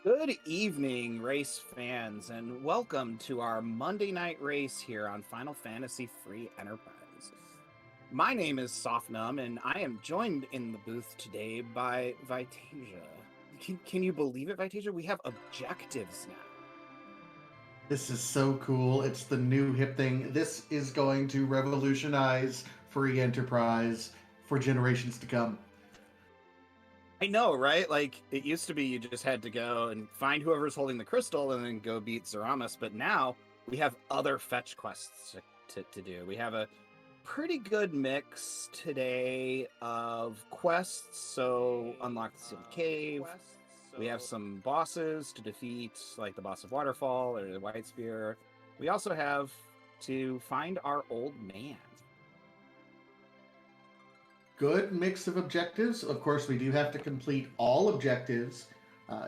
Good evening, race fans, and welcome to our Monday night race here on Final Fantasy Free Enterprise. My name is Softnum, and I am joined in the booth today by Vitasia. Can you believe it, Vitasia? We have objectives now. This is so cool. It's the new hip thing. This is going to revolutionize free enterprise for generations to come. I know, right? Like, it used to be you just had to go and find whoever's holding the crystal and then go beat Zeramus, but now we have other fetch quests to do. We have a pretty good mix today of quests. So, unlock the sealed cave. We have some bosses to defeat, like the boss of Waterfall or the White Spear. We also have to find our old man. Good mix of objectives. Of course, we do have to complete all objectives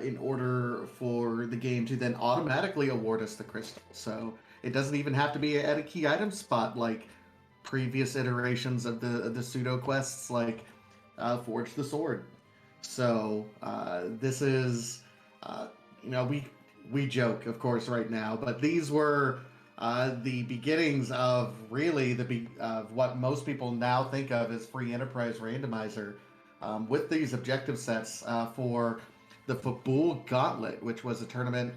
in order for the game to then automatically award us the crystal. So it doesn't even have to be at a key item spot like previous iterations of the pseudo quests, like Forge the Sword. So this is, uh, we joke, of course, right now, but these were the beginnings of really of what most people now think of as free enterprise randomizer. With these objective sets for the Fabul Gauntlet, which was a tournament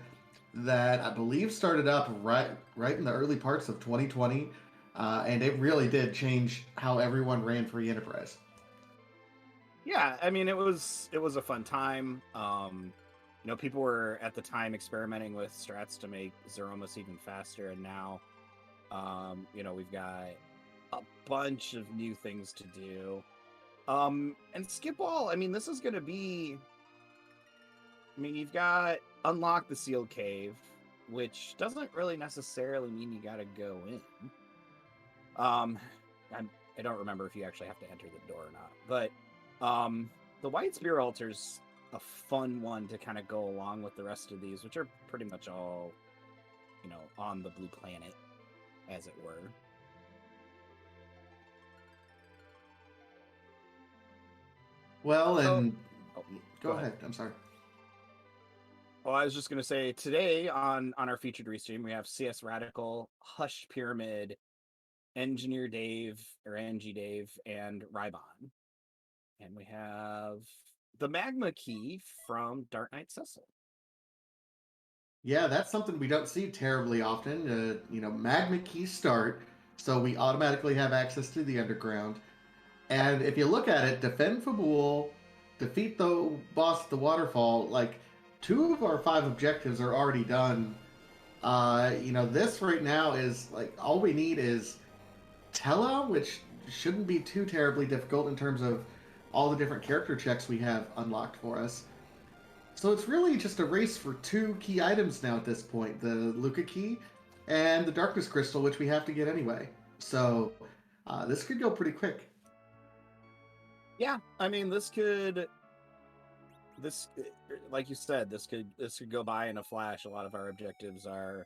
that I believe started up right in the early parts of 2020, and it really did change how everyone ran free enterprise. Yeah, I mean it was a fun time. People were at the time experimenting with strats to make Zeromus even faster, and now we've got a bunch of new things to do. And skip all, I mean, this is gonna be you've got unlock the sealed cave, which doesn't really necessarily mean you gotta go in. Um I don't remember if you actually have to enter the door or not, but the White Spear Altar's a fun one to kind of go along with the rest of these, which are pretty much all, on the blue planet, as it were. Well, So, and oh, go go ahead. ahead. I'm sorry. Well, I was just going to say today on our featured restream, we have CS Radical, Hush Pyramid, Engineer Dave, or NG Dave, and Rybon. And we have the Magma Key from Dark Knight Cecil. Yeah, that's something we don't see terribly often. Magma key start, so we automatically have access to the underground. And if you look at it, defend Fabul, defeat the boss at the waterfall. Like, two of our five objectives are already done. This right now is like all we need is Tella, which shouldn't be too terribly difficult in terms of all the different character checks we have unlocked for us. So it's really just a race for two key items now at this point, the Luca key and the Darkness Crystal, which we have to get anyway. So this could go pretty quick. Yeah, I mean, this like you said, this could go by in a flash. A lot of our objectives are,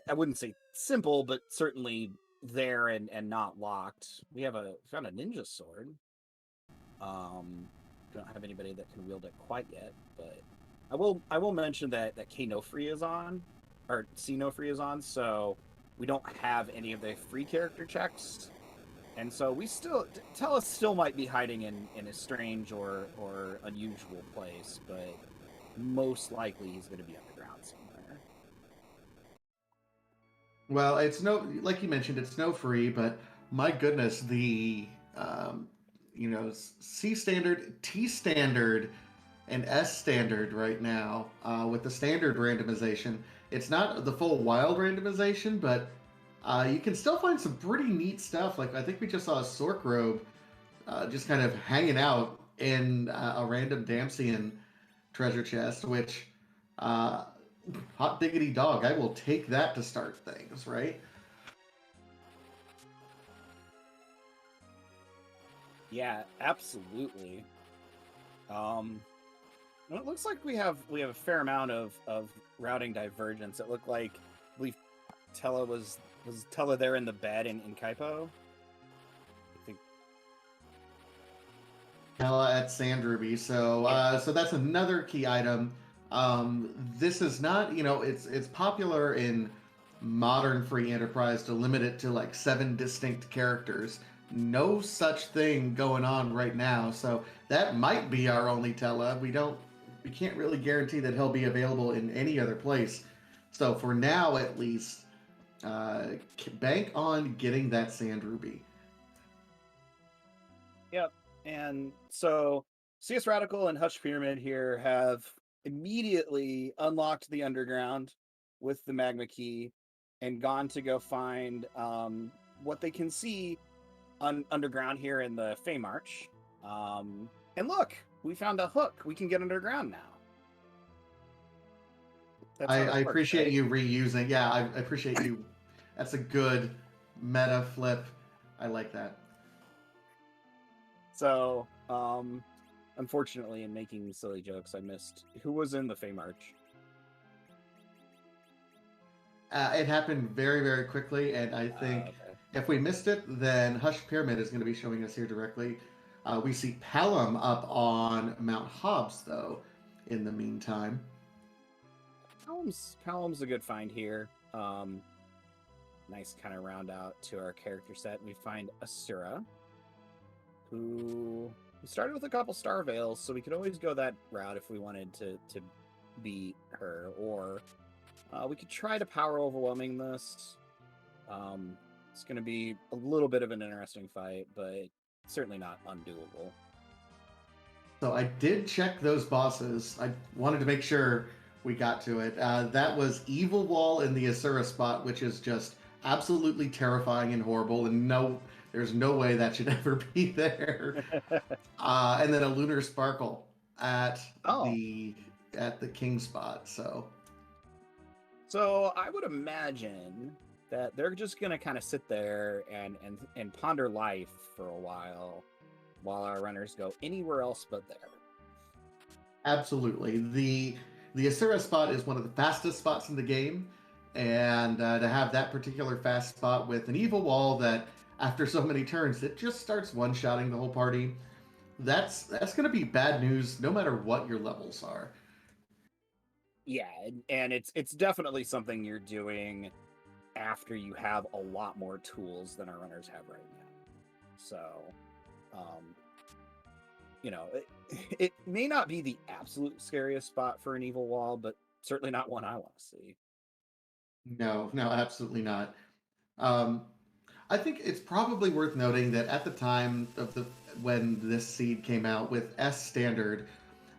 I wouldn't say simple, but certainly there and not locked. We found a ninja sword. Don't have anybody that can wield it quite yet, but I will mention that K No Free is on, or C No Free is on, so we don't have any of the free character checks. And so we still, Tellus still might be hiding in a strange or unusual place, but most likely he's going to be underground somewhere. Well, it's no, like you mentioned, it's no free, but my goodness, the um, C standard, T standard, and S standard right now with the standard randomization. It's not the full wild randomization, but you can still find some pretty neat stuff. Like I think we just saw a Sork robe just kind of hanging out in a random Damsian treasure chest, which uh, hot diggity dog, I will take that to start things, right? Yeah, absolutely. Um, well, it looks like we have a fair amount of routing divergence. It looked like, I believe Tella was Tella there in the bed in Kaipo. I think. Hella at Sand Ruby. So Yeah. so that's another key item. This is not, it's popular in modern free enterprise to limit it to like 7 distinct characters. No such thing going on right now, so that might be our only Tela. We can't really guarantee that he'll be available in any other place. So for now, at least, uh, bank on getting that Sand Ruby. Yep. And so CS Radical and Hush Pyramid here have immediately unlocked the underground with the magma key and gone to go find what they can see underground here in the Fey March. And look, we found a hook. We can get underground now. I appreciate you reusing. Yeah, I appreciate you. That's a good meta flip. I like that. So, unfortunately, in making silly jokes, I missed who was in the Fey March. It happened very, very quickly, and I think Okay. if we missed it, then Hush Pyramid is going to be showing us here directly. We see Pelham up on Mount Hobbs, though, in the meantime. Pelham's a good find here. Nice kind of round out to our character set. We find Asura, who we started with a couple Star Veils, so we could always go that route if we wanted to beat her, or we could try to power overwhelming this. It's going to be a little bit of an interesting fight, but certainly not undoable. So I did check those bosses. I wanted to make sure we got to it. That was Evil Wall in the Asura spot, which is just absolutely terrifying and horrible, and there's no way that should ever be there. And then a Lunar Sparkle at the King spot. So I would imagine that they're just gonna kind of sit there and ponder life for a while our runners go anywhere else but there. Absolutely. The Asura spot is one of the fastest spots in the game, and to have that particular fast spot with an Evil Wall that, after so many turns, it just starts one-shotting the whole party, that's going to be bad news no matter what your levels are. Yeah, and it's definitely something you're doing after you have a lot more tools than our runners have right now. So, it may not be the absolute scariest spot for an Evil Wall, but certainly not one I want to see. No, absolutely not. I think it's probably worth noting that at the time of when this seed came out with S standard,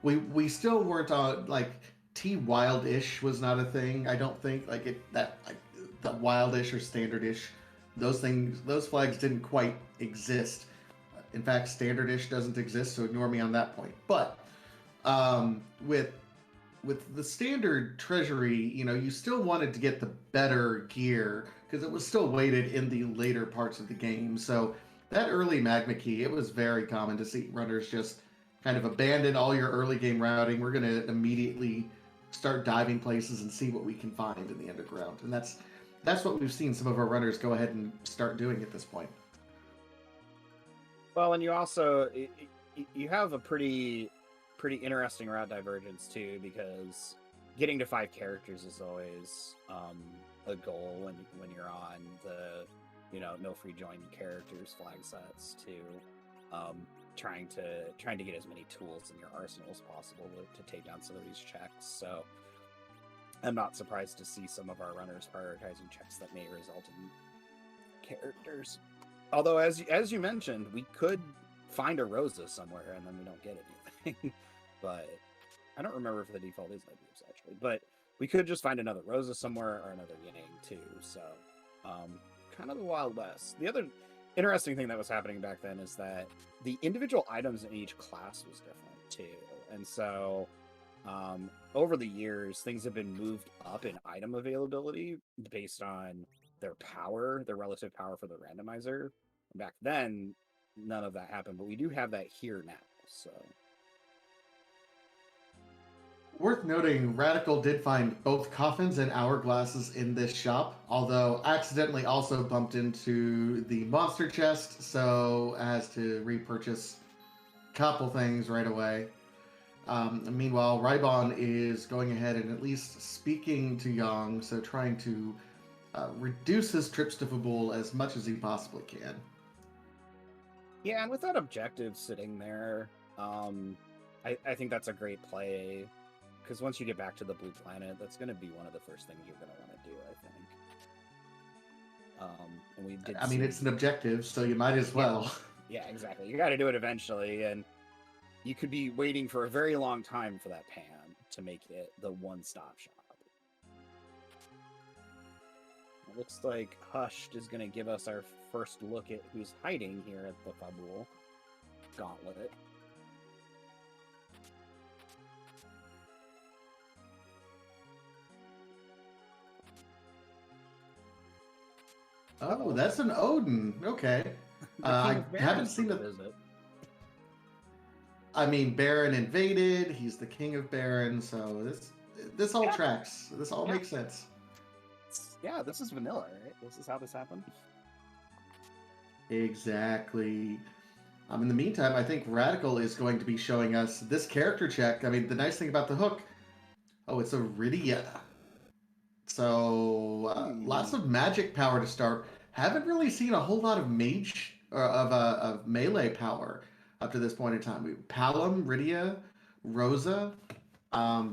we still weren't on like T wildish was not a thing. I don't think the wildish or standardish, those flags didn't quite exist. In fact, standardish doesn't exist, so ignore me on that point. But with the standard treasury, you still wanted to get the better gear because it was still weighted in the later parts of the game. So that early magma key, it was very common to see runners just kind of abandon all your early game routing. We're going to immediately start diving places and see what we can find in the underground. And that's what we've seen some of our runners go ahead and start doing at this point. Well, and you also you have a pretty interesting route divergence too, because getting to 5 characters is always a goal when you're on the no free join characters flag sets to trying to get as many tools in your arsenal as possible to take down some of these checks. So I'm not surprised to see some of our runners prioritizing checks that may result in characters. Although, as you mentioned, we could find a Rosa somewhere and then we don't get anything. But I don't remember if the default is Leibniz, actually. But we could just find another Rosa somewhere or another Yang, too. So, kind of the Wild West. The other interesting thing that was happening back then is that the individual items in each class was different, too. And so, over the years, things have been moved up in item availability based on their power, their relative power for the randomizer. Back then, none of that happened, but we do have that here now. So, worth noting, Radical did find both coffins and hourglasses in this shop, although accidentally also bumped into the monster chest, so has to repurchase a couple things right away. Meanwhile, Raibon is going ahead and at least speaking to Yang, so trying to reduce his trips to Fabul as much as he possibly can. Yeah, and with that objective sitting there, I think that's a great play. Because once you get back to the blue planet, that's going to be one of the first things you're going to want to do, I think. And we did. I mean, it's an objective, so you might as well. Yeah, exactly. You got to do it eventually, and you could be waiting for a very long time for that pan to make it the one-stop shop. It looks like Hushed is going to give us our first look at who's hiding here at the Fabul Gauntlet. Oh, that's an Odin. Okay. I haven't seen the visit. I mean, Baron invaded. He's the king of Baron, so this all tracks. This all makes sense. Yeah, this is vanilla, right? This is how this happened. Exactly. In the meantime, I think Radical is going to be showing us this character check. I mean, the nice thing about the hook, it's a Rydia. So lots of magic power to start. Haven't really seen a whole lot of mage or of melee power up to this point in time. Palom, Rydia, Rosa.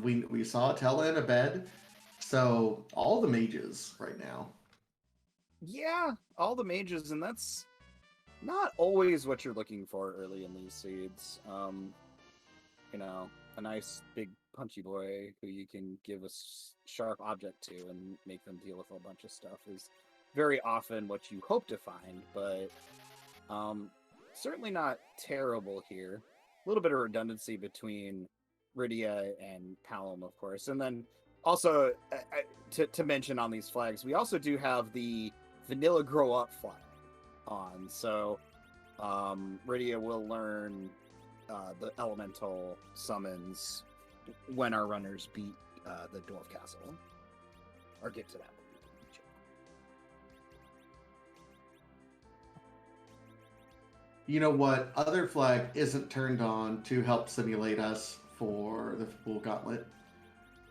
We saw Tella in a bed. So all the mages right now. Yeah, all the mages, and that's not always what you're looking for early in these seeds. You know, a nice big punchy boy who you can give a sharp object to and make them deal with a bunch of stuff is very often what you hope to find, but certainly not terrible here. A little bit of redundancy between Rydia and Palom, of course. And then also, to mention on these flags, we also do have the Vanilla Grow Up flag on. So Rydia will learn the elemental summons when our runners beat the Dwarf Castle. Or get to that. You know what other flag isn't turned on to help simulate us for the full gauntlet?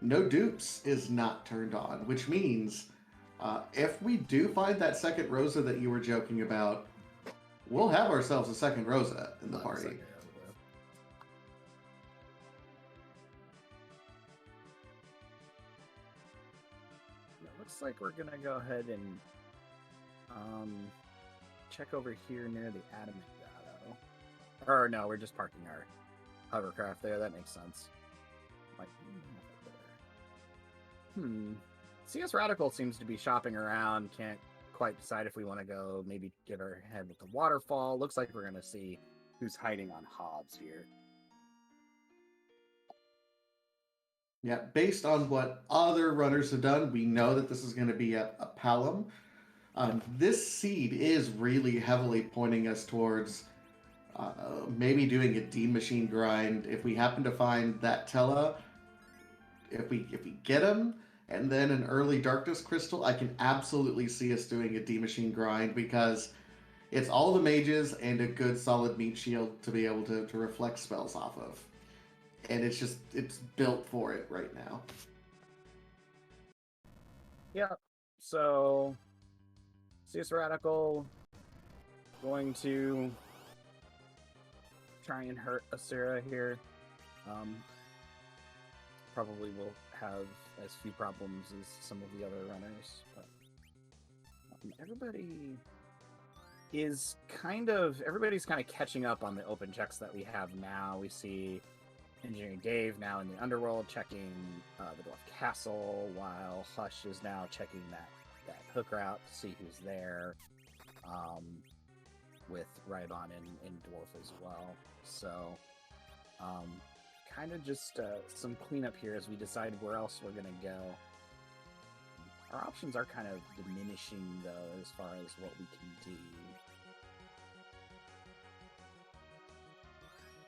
No dupes is not turned on, which means if we do find that second Rosa that you were joking about, we'll have ourselves a second Rosa in the party. It looks like we're gonna go ahead and check over here near the Adamant Grotto. Or no, we're just parking our hovercraft there. That makes sense. Like, CS Radical seems to be shopping around. Can't quite decide if we want to go maybe get our head with the waterfall. Looks like we're going to see who's hiding on Hobbs here. Yeah, based on what other runners have done, we know that this is going to be a Palom. This seed is really heavily pointing us towards maybe doing a D machine grind. If we happen to find that Tella, if we get him, and then an early Darkness Crystal, I can absolutely see us doing a D machine grind because it's all the mages and a good solid meat shield to be able to reflect spells off of. And it's built for it right now. Yeah, so CS Radical going to try and hurt Asura here. Probably will have as few problems as some of the other runners, but everybody's kind of catching up on the open checks that we have now. We see Engineering Dave now in the underworld checking the Dwarf Castle, while Hush is now checking that hook route to see who's there, with Raibon and Dwarf as well. So kind of just some cleanup here as we decide where else we're going to go. Our options are kind of diminishing, though, as far as what we can do.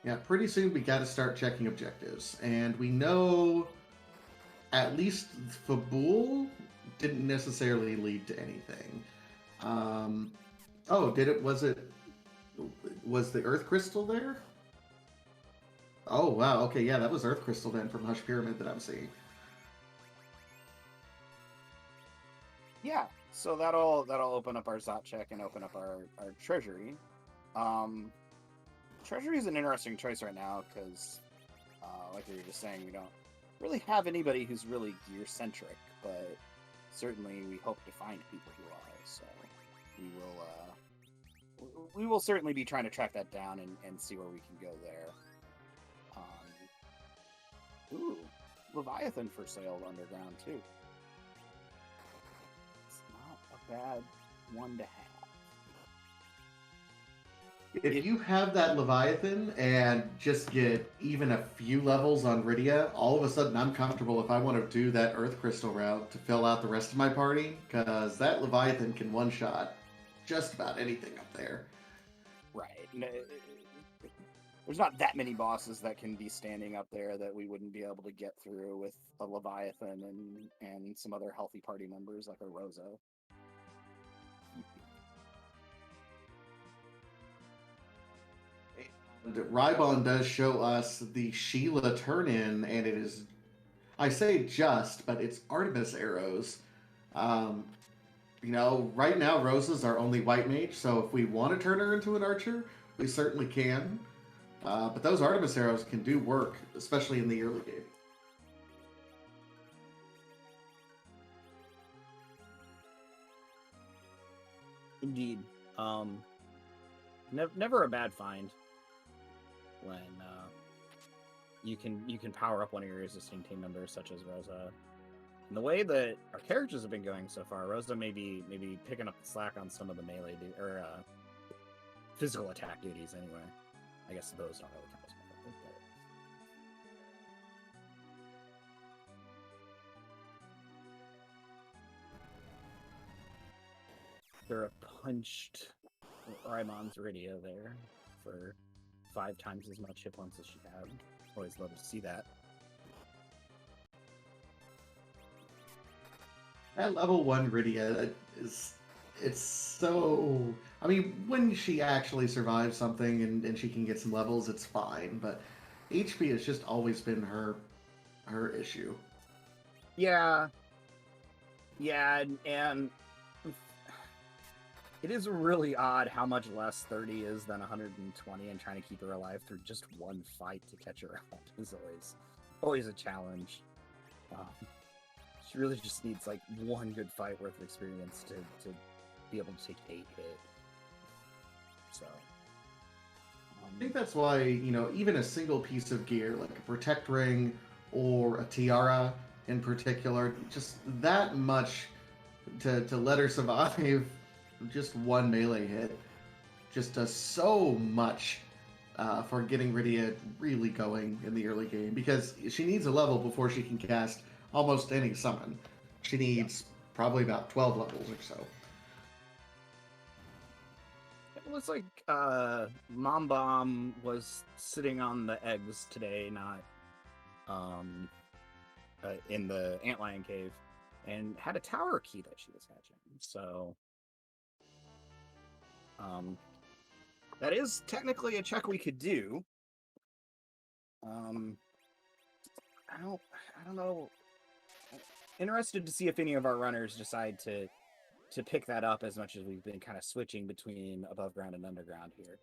Yeah, pretty soon we got to start checking objectives. And we know at least Fabul didn't necessarily lead to anything. Was the Earth Crystal there? Oh wow, okay, yeah, that was Earth Crystal then from Hush Pyramid that I'm seeing. Yeah, so that'll open up our Zot check and open up our treasury. Um, treasury is an interesting choice right now because, like we were just saying, we don't really have anybody who's really gear centric, but certainly we hope to find people who are. So we will certainly be trying to track that down and see where we can go there. Ooh, Leviathan for sale underground too. It's not a bad one to have. If you have that Leviathan and just get even a few levels on Rydia, all of a sudden I'm comfortable if I want to do that Earth Crystal route to fill out the rest of my party, because that Leviathan can one-shot just about anything up there. Right. There's not that many bosses that can be standing up there that we wouldn't be able to get through with a Leviathan and some other healthy party members like a Rosa. And Rybon does show us the Sheila turn-in, and it is, I say just, but it's Artemis arrows. Um, right now Rosa's our only white mage, so if we want to turn her into an archer, we certainly can. But those Artemis arrows can do work, especially in the early game. Indeed. Never a bad find when you can power up one of your existing team members, such as Rosa. And the way that our characters have been going so far, Rosa may be picking up the slack on some of the melee or physical attack duties. Anyway, I guess those don't really count as melee, but... They're punched Rymon's radio there for 5 times as much hit points as she had. Always love to see that. At level 1 Rydia it's so, I mean, when she actually survives something and she can get some levels, it's fine, but HP has just always been her issue. Yeah, and it is really odd how much less 30 is than 120, and trying to keep her alive through just one fight to catch her up is always a challenge. She really just needs like one good fight worth of experience to be able to take 8 hit. So I think that's why, even a single piece of gear, like a protect ring or a tiara in particular, just that much to let her survive just one melee hit just does so much for getting Rydia really going in the early game, because she needs a level before she can cast almost any summon. She needs probably about 12 levels or so. It looks like Mom Bomb was sitting on the eggs today, not in the Antlion Cave, and had a tower key that she was hatching. So that is technically a check we could do. I don't know. Interested to see if any of our runners decide to pick that up, as much as we've been kind of switching between above ground and underground here.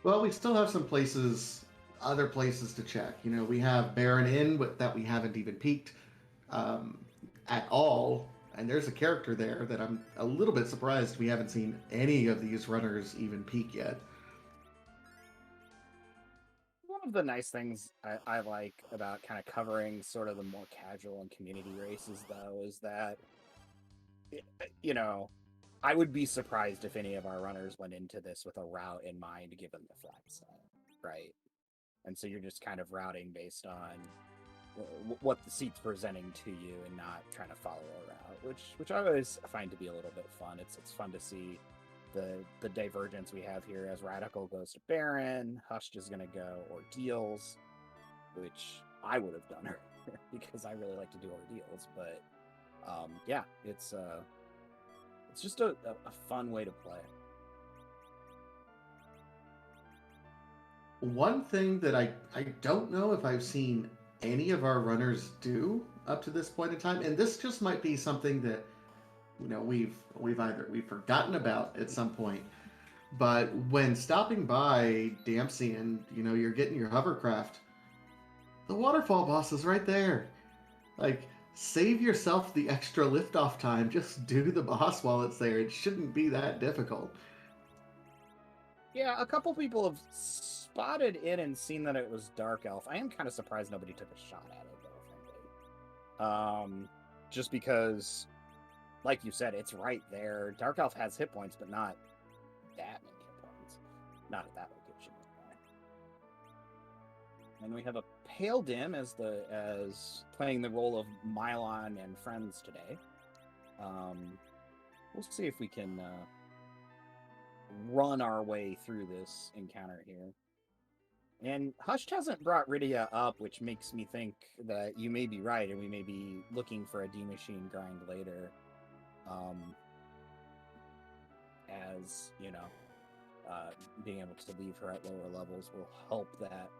Well, we still have some other places to check. We have Baron Inn that we haven't even peeked at all. And there's a character there that I'm a little bit surprised we haven't seen any of these runners even peek yet. One of the nice things I like about kind of covering sort of the more casual and community races, though, is that, I would be surprised if any of our runners went into this with a route in mind, given the flat set, right? And so you're just kind of routing based on what the seat's presenting to you, and not trying to follow a route, which I always find to be a little bit fun. It's fun to see the divergence we have here, as Radical goes to Baron, Hushed is going to go Ordeals, which I would have done because I really like to do Ordeals, but yeah, it's just a fun way to play. One thing that I don't know if I've seen any of our runners do up to this point in time, and this just might be something that we've forgotten about at some point. But when stopping by Dempsey and you're getting your hovercraft, the waterfall boss is right there. Like, save yourself the extra liftoff time. Just do the boss while it's there. It shouldn't be that difficult. Yeah, a couple people have spotted it and seen that it was Dark Elf. I am kind of surprised nobody took a shot at it, though, frankly. Just because, like you said, it's right there. Dark Elf has hit points, but not that many hit points. Not at that location. And we have a Pale Dim as playing the role of Mylon and friends today. We'll see if we can run our way through this encounter here. And Hushed hasn't brought Rydia up, which makes me think that you may be right, and we may be looking for a D-Machine grind later. As, being able to leave her at lower levels will help that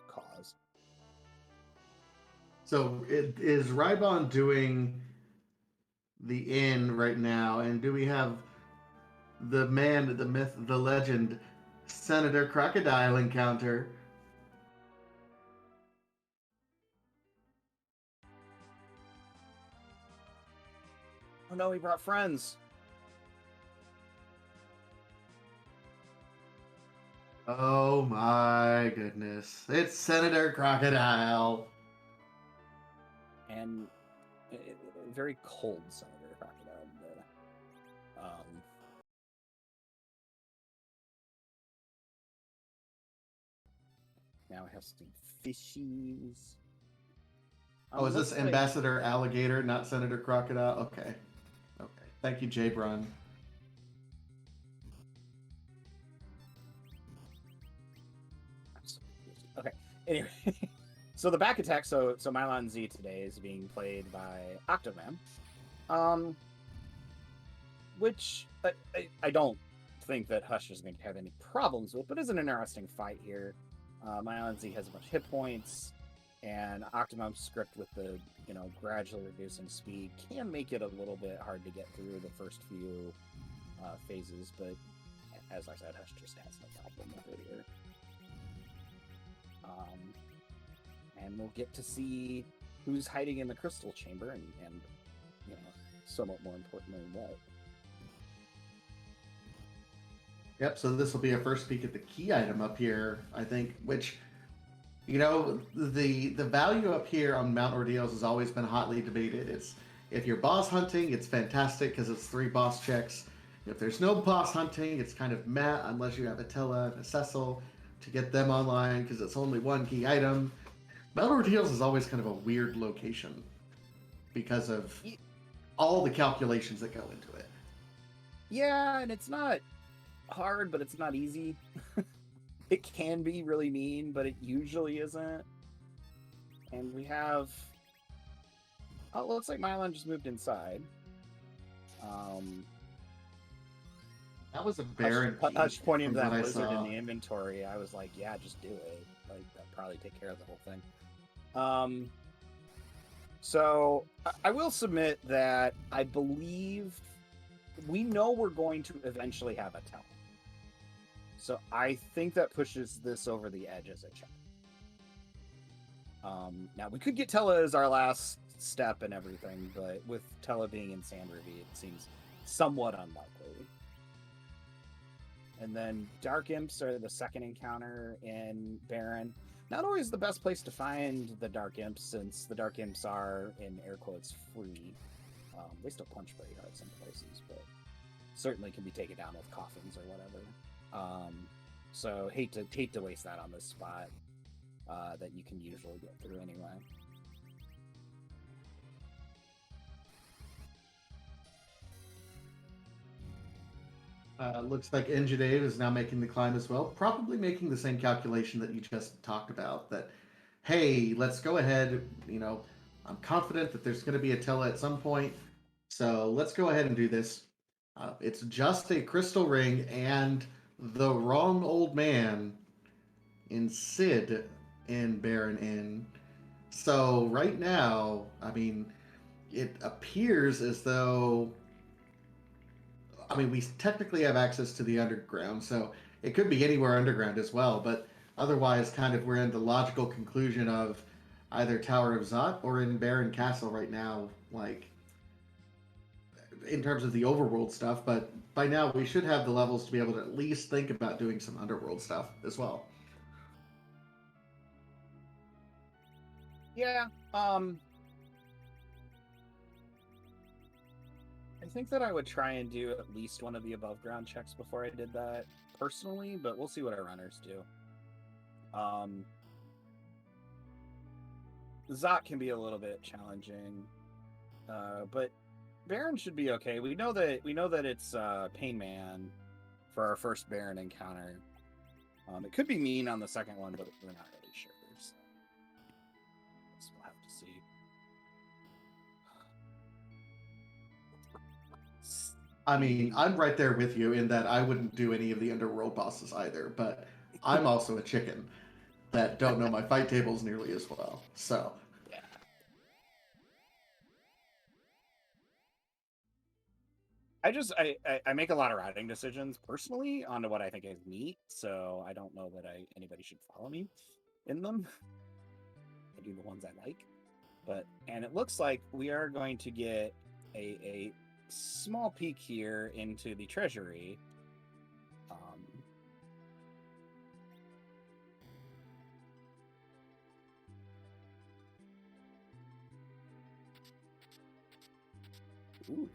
cause. So is Rybon doing the inn right now, and do we have the man, the myth, the legend, Senator Crocodile encounter? Oh no, he brought friends. Oh my goodness. It's Senator Crocodile. And very cold Senator Crocodile. Now I have some fishies. Oh, is this Ambassador Alligator, not Senator Crocodile? Okay. Okay. Thank you, Jay Brun. Okay. Anyway, so the back attack. So Mylon Z today is being played by Octoman, which I don't think that Hush is going to have any problems with, but is an interesting fight here. Mylon Z has a bunch of hit points, and Octomom's script with the gradually reducing speed can make it a little bit hard to get through the first few phases, but as I said, Hush just has no problem with it here. And we'll get to see who's hiding in the crystal chamber, and somewhat more importantly, what. Yep, so this will be a first peek at the key item up here, I think, which, the value up here on Mount Ordeals has always been hotly debated. It's if you're boss hunting, it's fantastic because it's 3 boss checks. If there's no boss hunting, it's kind of meh unless you have a Tella and a Cecil to get them online because it's only 1 key item. Mount Ordeals is always kind of a weird location because of all the calculations that go into it. Yeah, and it's not hard, but it's not easy. It can be really mean, but it usually isn't. And we have... Oh, it looks like Mylon just moved inside. That was a Baron. Hush pointing to that blizzard in the inventory. I was like, yeah, just do it. Like, that'll probably take care of the whole thing. So I will submit that I believe we know we're going to eventually have a Tell. So I think that pushes this over the edge as a check. Now we could get Tella as our last step and everything, but with Tella being in Sand Ruby, it seems somewhat unlikely. And then Dark Imps are the second encounter in Baron. Not always the best place to find the Dark Imps, since the Dark Imps are, in air quotes, free. They still punch pretty hard some places, but certainly can be taken down with coffins or whatever. So hate to waste that on this spot that you can usually get through anyway. Looks like Enjadave is now making the climb as well, probably making the same calculation that you just talked about, that, hey, let's go ahead, I'm confident that there's going to be a Tella at some point, so let's go ahead and do this. It's just a crystal ring and the wrong old man in Sid in Baron Inn. So right now, I mean, it appears as though, I mean, we technically have access to the underground, so it could be anywhere underground as well. But otherwise, kind of, we're in the logical conclusion of either Tower of Zot or in Baron Castle right now, like in terms of the overworld stuff. But by now, we should have the levels to be able to at least think about doing some underworld stuff as well. Yeah. I think that I would try and do at least one of the above ground checks before I did that personally, but we'll see what our runners do. Zot can be a little bit challenging, but Baron should be okay. We know that it's Pain Man for our first Baron encounter. It could be mean on the second one, but we're not really sure. So I guess we'll have to see. I mean, I'm right there with you in that I wouldn't do any of the underworld bosses either, but I'm also a chicken that don't know my fight tables nearly as well. So, yeah. I make a lot of routing decisions personally onto what I think is neat, so I don't know that anybody should follow me in them. I do the ones I like. And it looks like we are going to get a small peek here into the treasury. Ooh.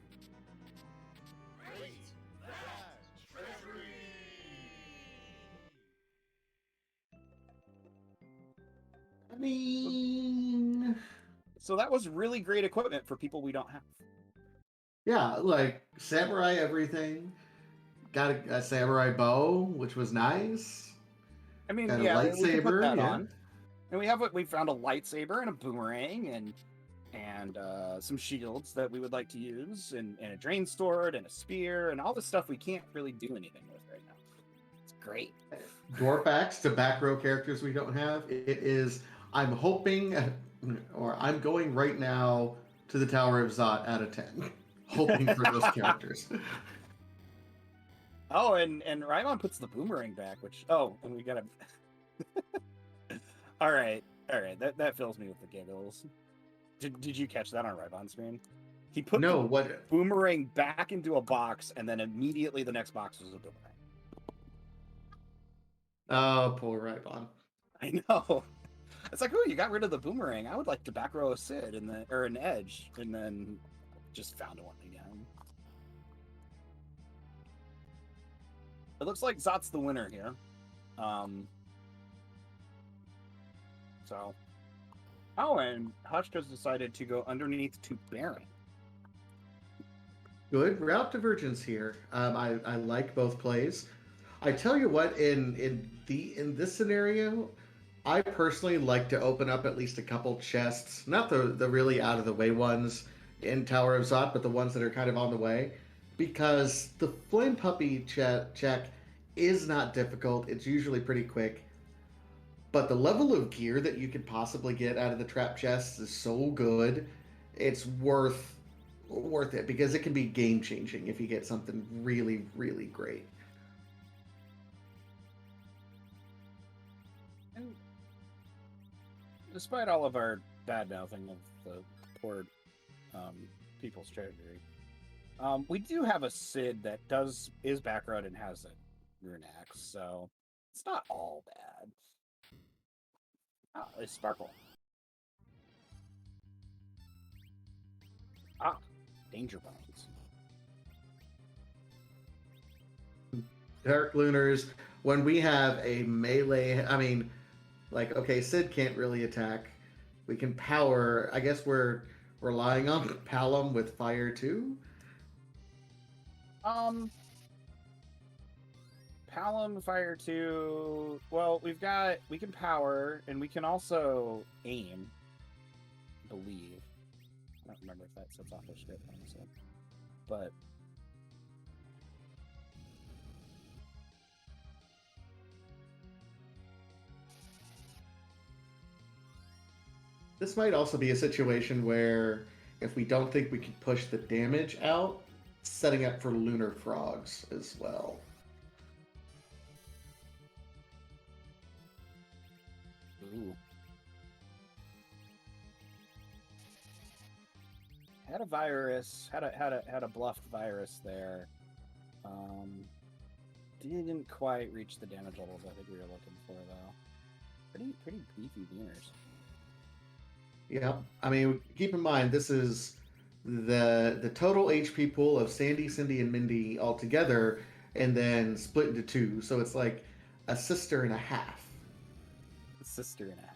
I mean, So that was really great equipment for people we don't have. yeah, like samurai everything. Got a samurai bow, which was nice. I mean, Got a yeah, we can put lightsaber, that yeah. on. And we found a lightsaber and a boomerang and some shields that we would like to use, and a drain sword and a spear and all the stuff we can't really do anything with right now. It's great. Dwarf axe to back row characters we don't have. It is. I'm hoping, or I'm going right now to the Tower of Zot out of 10, hoping for those characters. Oh, and Rymon puts the boomerang back, which and we gotta. all right. That fills me with the giggles. Did you catch that on Rymon's screen? He put the boomerang back into a box, and then immediately the next box was a boomerang. Oh, poor Rybon. I know. It's like, oh, you got rid of the boomerang. I would like to back row a Sid or an Edge, and then just found one again. It looks like Zot's the winner here. So. Oh, and Hush has decided to go underneath to Baron. Good route divergence here. I like both plays. I tell you what, in this scenario, I personally like to open up at least a couple chests, not the really out of the way ones in Tower of Zot, but the ones that are kind of on the way, because the Flame Puppy check is not difficult. It's usually pretty quick. But the level of gear that you could possibly get out of the trap chests is so good. It's worth it because it can be game changing if you get something really, really great. And despite all of our bad mouthing of the poor people's treasury, we do have a Sid that is backroad and has a rune axe, so it's not all bad. Ah, it's Sparkle. Ah, Danger Bones. Dark Lunars, when we have a melee, I mean, like, okay, Sid can't really attack. We can power, I guess we're relying on Palom with fire too? Palom, fire 2. Well, we can power, and we can also aim, I believe. I don't remember if that sets off a script, honestly. But This might also be a situation where if we don't think we can push the damage out, setting up for lunar frogs as well. Ooh. Had a virus, had a bluffed virus there. Didn't quite reach the damage levels I think we were looking for though. Pretty beefy beaners. Yeah, I mean, keep in mind this is the total HP pool of Sandy, Cindy, and Mindy all together, and then split into two. So it's like a sister and a half. A sister and a half.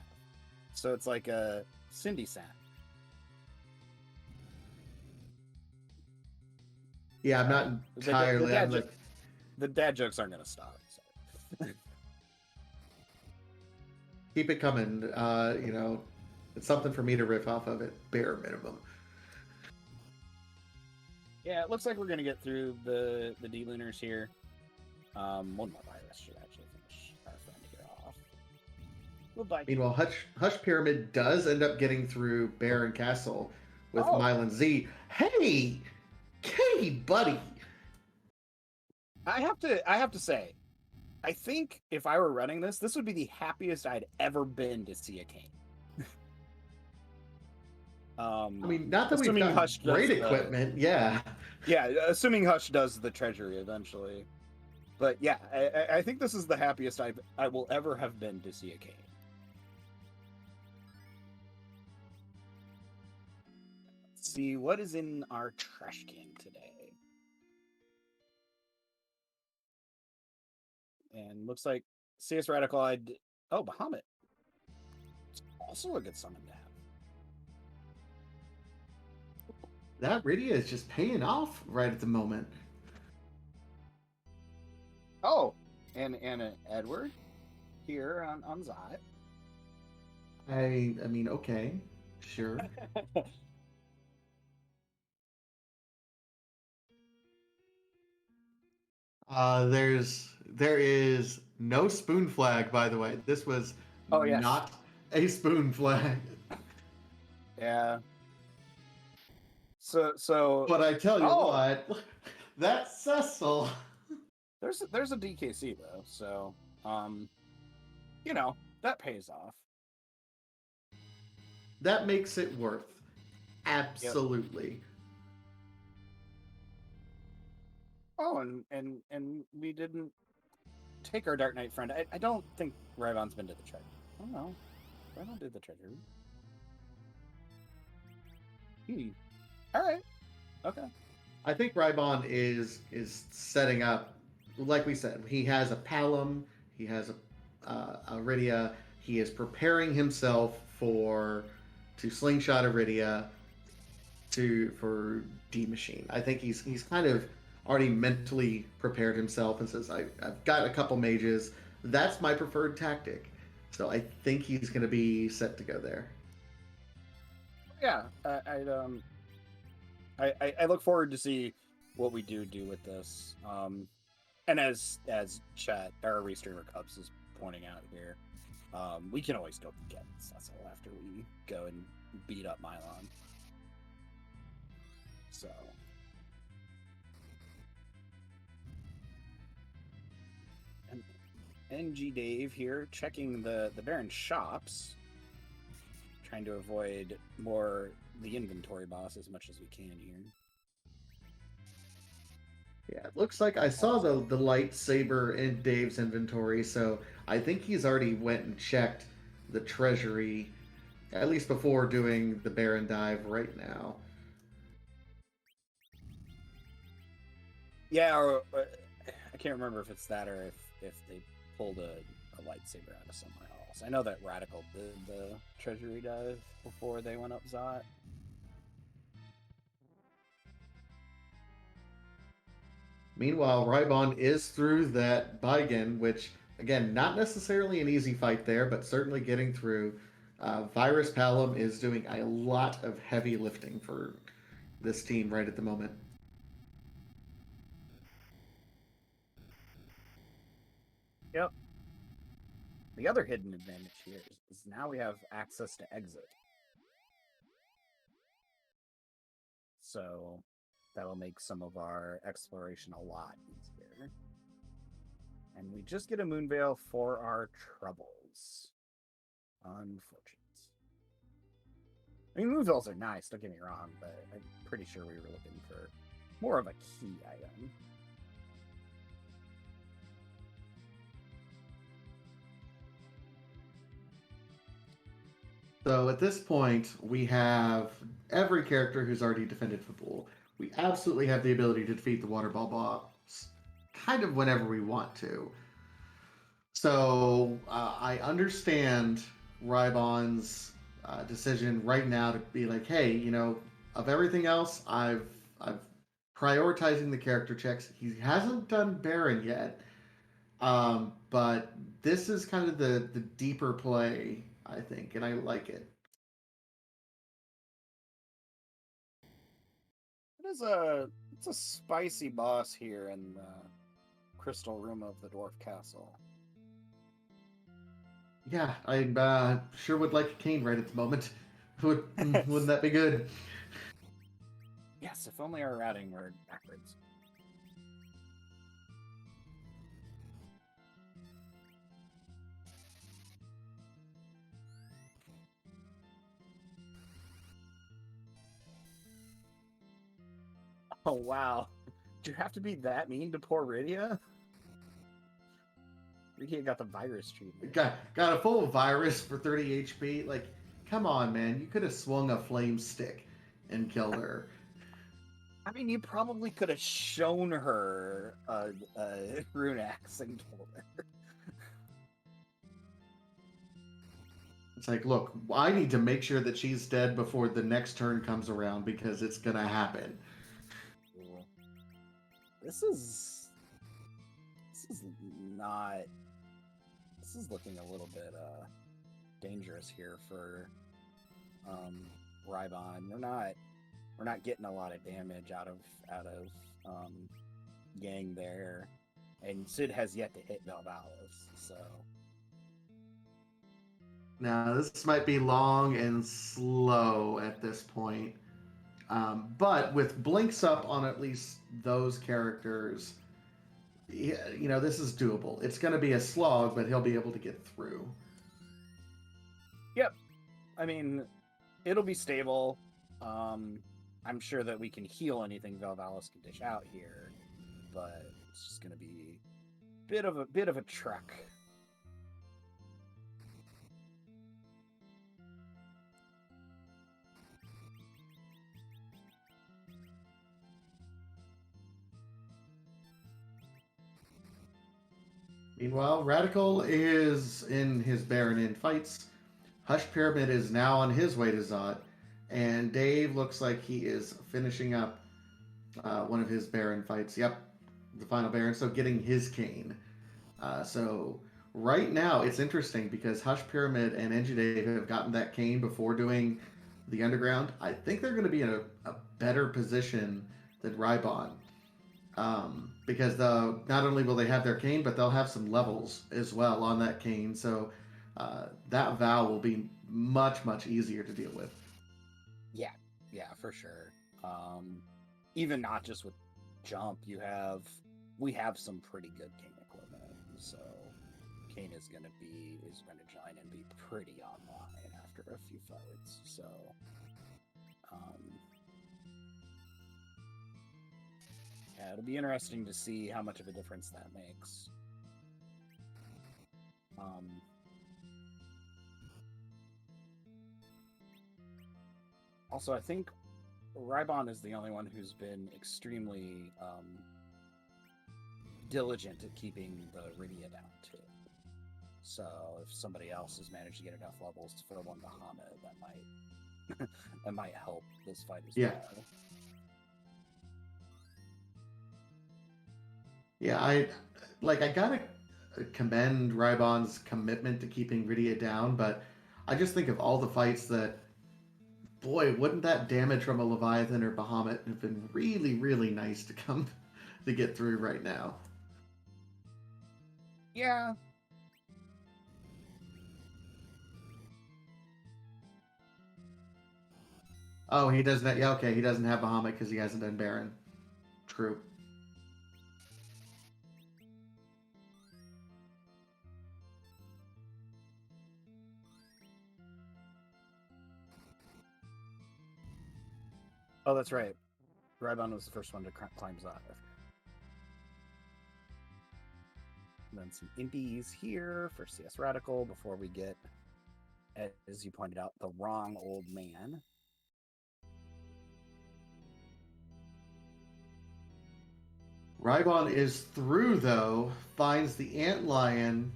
So it's like a Cindy San. Yeah, I'm not entirely. I'm like, the dad jokes aren't gonna stop. So. keep it coming. You know, it's something for me to riff off of at bare minimum. Yeah, it looks like we're gonna get through the D-lunars here. One more virus should actually finish our friend here off. Goodbye. Meanwhile, Hush Pyramid does end up getting through Bear and Castle with Mylan Z. Hey, buddy. I have to say, I think if I were running this would be the happiest I'd ever been to see a Kane. I mean, not that we've got Hush great equipment, yeah. Yeah, assuming Hush does the treasury eventually. But yeah, I think this is the happiest I will ever have been to see a Kane. Let's see what is in our trash can today. And looks like CS Radical oh, Bahamut. It's also a good summon to have. That Rydia is just paying off right at the moment. Oh, and Edward here on Zot. I mean, okay, sure. There is no spoon flag, by the way. This was not a spoon flag. Yeah. So. But I tell you what, that's Cecil. There's a DKC though, so you know that pays off. That makes it worth. Absolutely. Yep. Oh, and we didn't take our Dark Knight friend. I don't think Ryvon's been to the treasure. I don't know. Ryvon did the treasure. All right. Okay. I think Ryvon is setting up, like we said, he has a Palom, he has a Iridia, he is preparing himself to slingshot Iridia for D Machine. I think he's kind of already mentally prepared himself and says, I've got a couple mages. That's my preferred tactic. So I think he's going to be set to go there. Yeah, I look forward to see what we do with this. And as chat or Restreamer Cubs is pointing out here, we can always go get Cecil after we go and beat up Mylon. So. And NG Dave here checking the Baron shops, trying to avoid the inventory boss as much as we can here. Yeah, it looks like I saw the lightsaber in Dave's inventory, so I think he's already went and checked the treasury, at least before doing the Baron dive right now. Yeah, or I can't remember if it's that or if they pulled a lightsaber out of somewhere else. I know that Radical did the treasury dive before they went up Zot. Meanwhile, Rybon is through that Baigen, which, again, not necessarily an easy fight there, but certainly getting through. Virus Palom is doing a lot of heavy lifting for this team right at the moment. Yep. The other hidden advantage here is now we have access to exit. so that'll make some of our exploration a lot easier. And we just get a moon veil for our troubles. Unfortunate. I mean, moon veils are nice, don't get me wrong, but I'm pretty sure we were looking for more of a key item. So at this point, we have every character who's already defended Fabul. We absolutely have the ability to defeat the water ball boss kind of whenever we want to. So I understand Rybon's decision right now to be like, hey, you know, of everything else, I've prioritizing the character checks. He hasn't done Baron yet, but this is kind of the deeper play, I think, and I like it. It's a spicy boss here in the crystal room of the dwarf castle. Yeah, I sure would like a cane right at the moment. Wouldn't that be good? Yes, if only our routing were backwards. Oh wow. Do you have to be that mean to poor Rydia? Rydia got the virus treatment. Got a full virus for 30 HP. Like, come on, man. You could have swung a flame stick and killed her. I mean, you probably could have shown her a rune axe and killed her. It's like, look, I need to make sure that she's dead before the next turn comes around because it's gonna happen. Cool. This is not. This is looking a little bit dangerous here for Rybon. We're not getting a lot of damage out of Yang there, and Sid has yet to hit Valvalis, so. Now, this might be long and slow at this point. But with blinks up on at least those characters, you know, this is doable. It's going to be a slog, but he'll be able to get through. Yep. I mean, it'll be stable. I'm sure that we can heal anything Valvalis can dish out here, but it's just going to be a bit of a trek. Meanwhile, Radical is in his Baron in fights. Hush Pyramid is now on his way to Zot, and Dave looks like he is finishing up one of his Baron fights. Yep, the final Baron. So getting his cane. So right now it's interesting because Hush Pyramid and Engie Dave have gotten that cane before doing the Underground. I think they're going to be in a better position than Rybon. Because not only will they have their cane, but they'll have some levels as well on that cane. So that Vow will be much, much easier to deal with. Yeah, for sure. Even not just with jump, we have some pretty good cane equipment. So cane is going to join and be pretty online after a few fights. So yeah, it'll be interesting to see how much of a difference that makes. Also, I think Rybon is the only one who's been extremely diligent at keeping the Rydia down too. So if somebody else has managed to get enough levels for one Bahamut, that might help this fight as well. Yeah, I gotta commend Rybon's commitment to keeping Rydia down, but I just think of all the fights that, boy, wouldn't that damage from a Leviathan or Bahamut have been really, really nice to come to get through right now. Yeah. Oh, he doesn't. Yeah, okay. He doesn't have Bahamut because he hasn't done Baron. True. Oh, that's right. Rybon was the first one to climb Zod. And then some impies here for CS Radical before we get, as you pointed out, the wrong old man. Rybon is through, though, finds the antlion,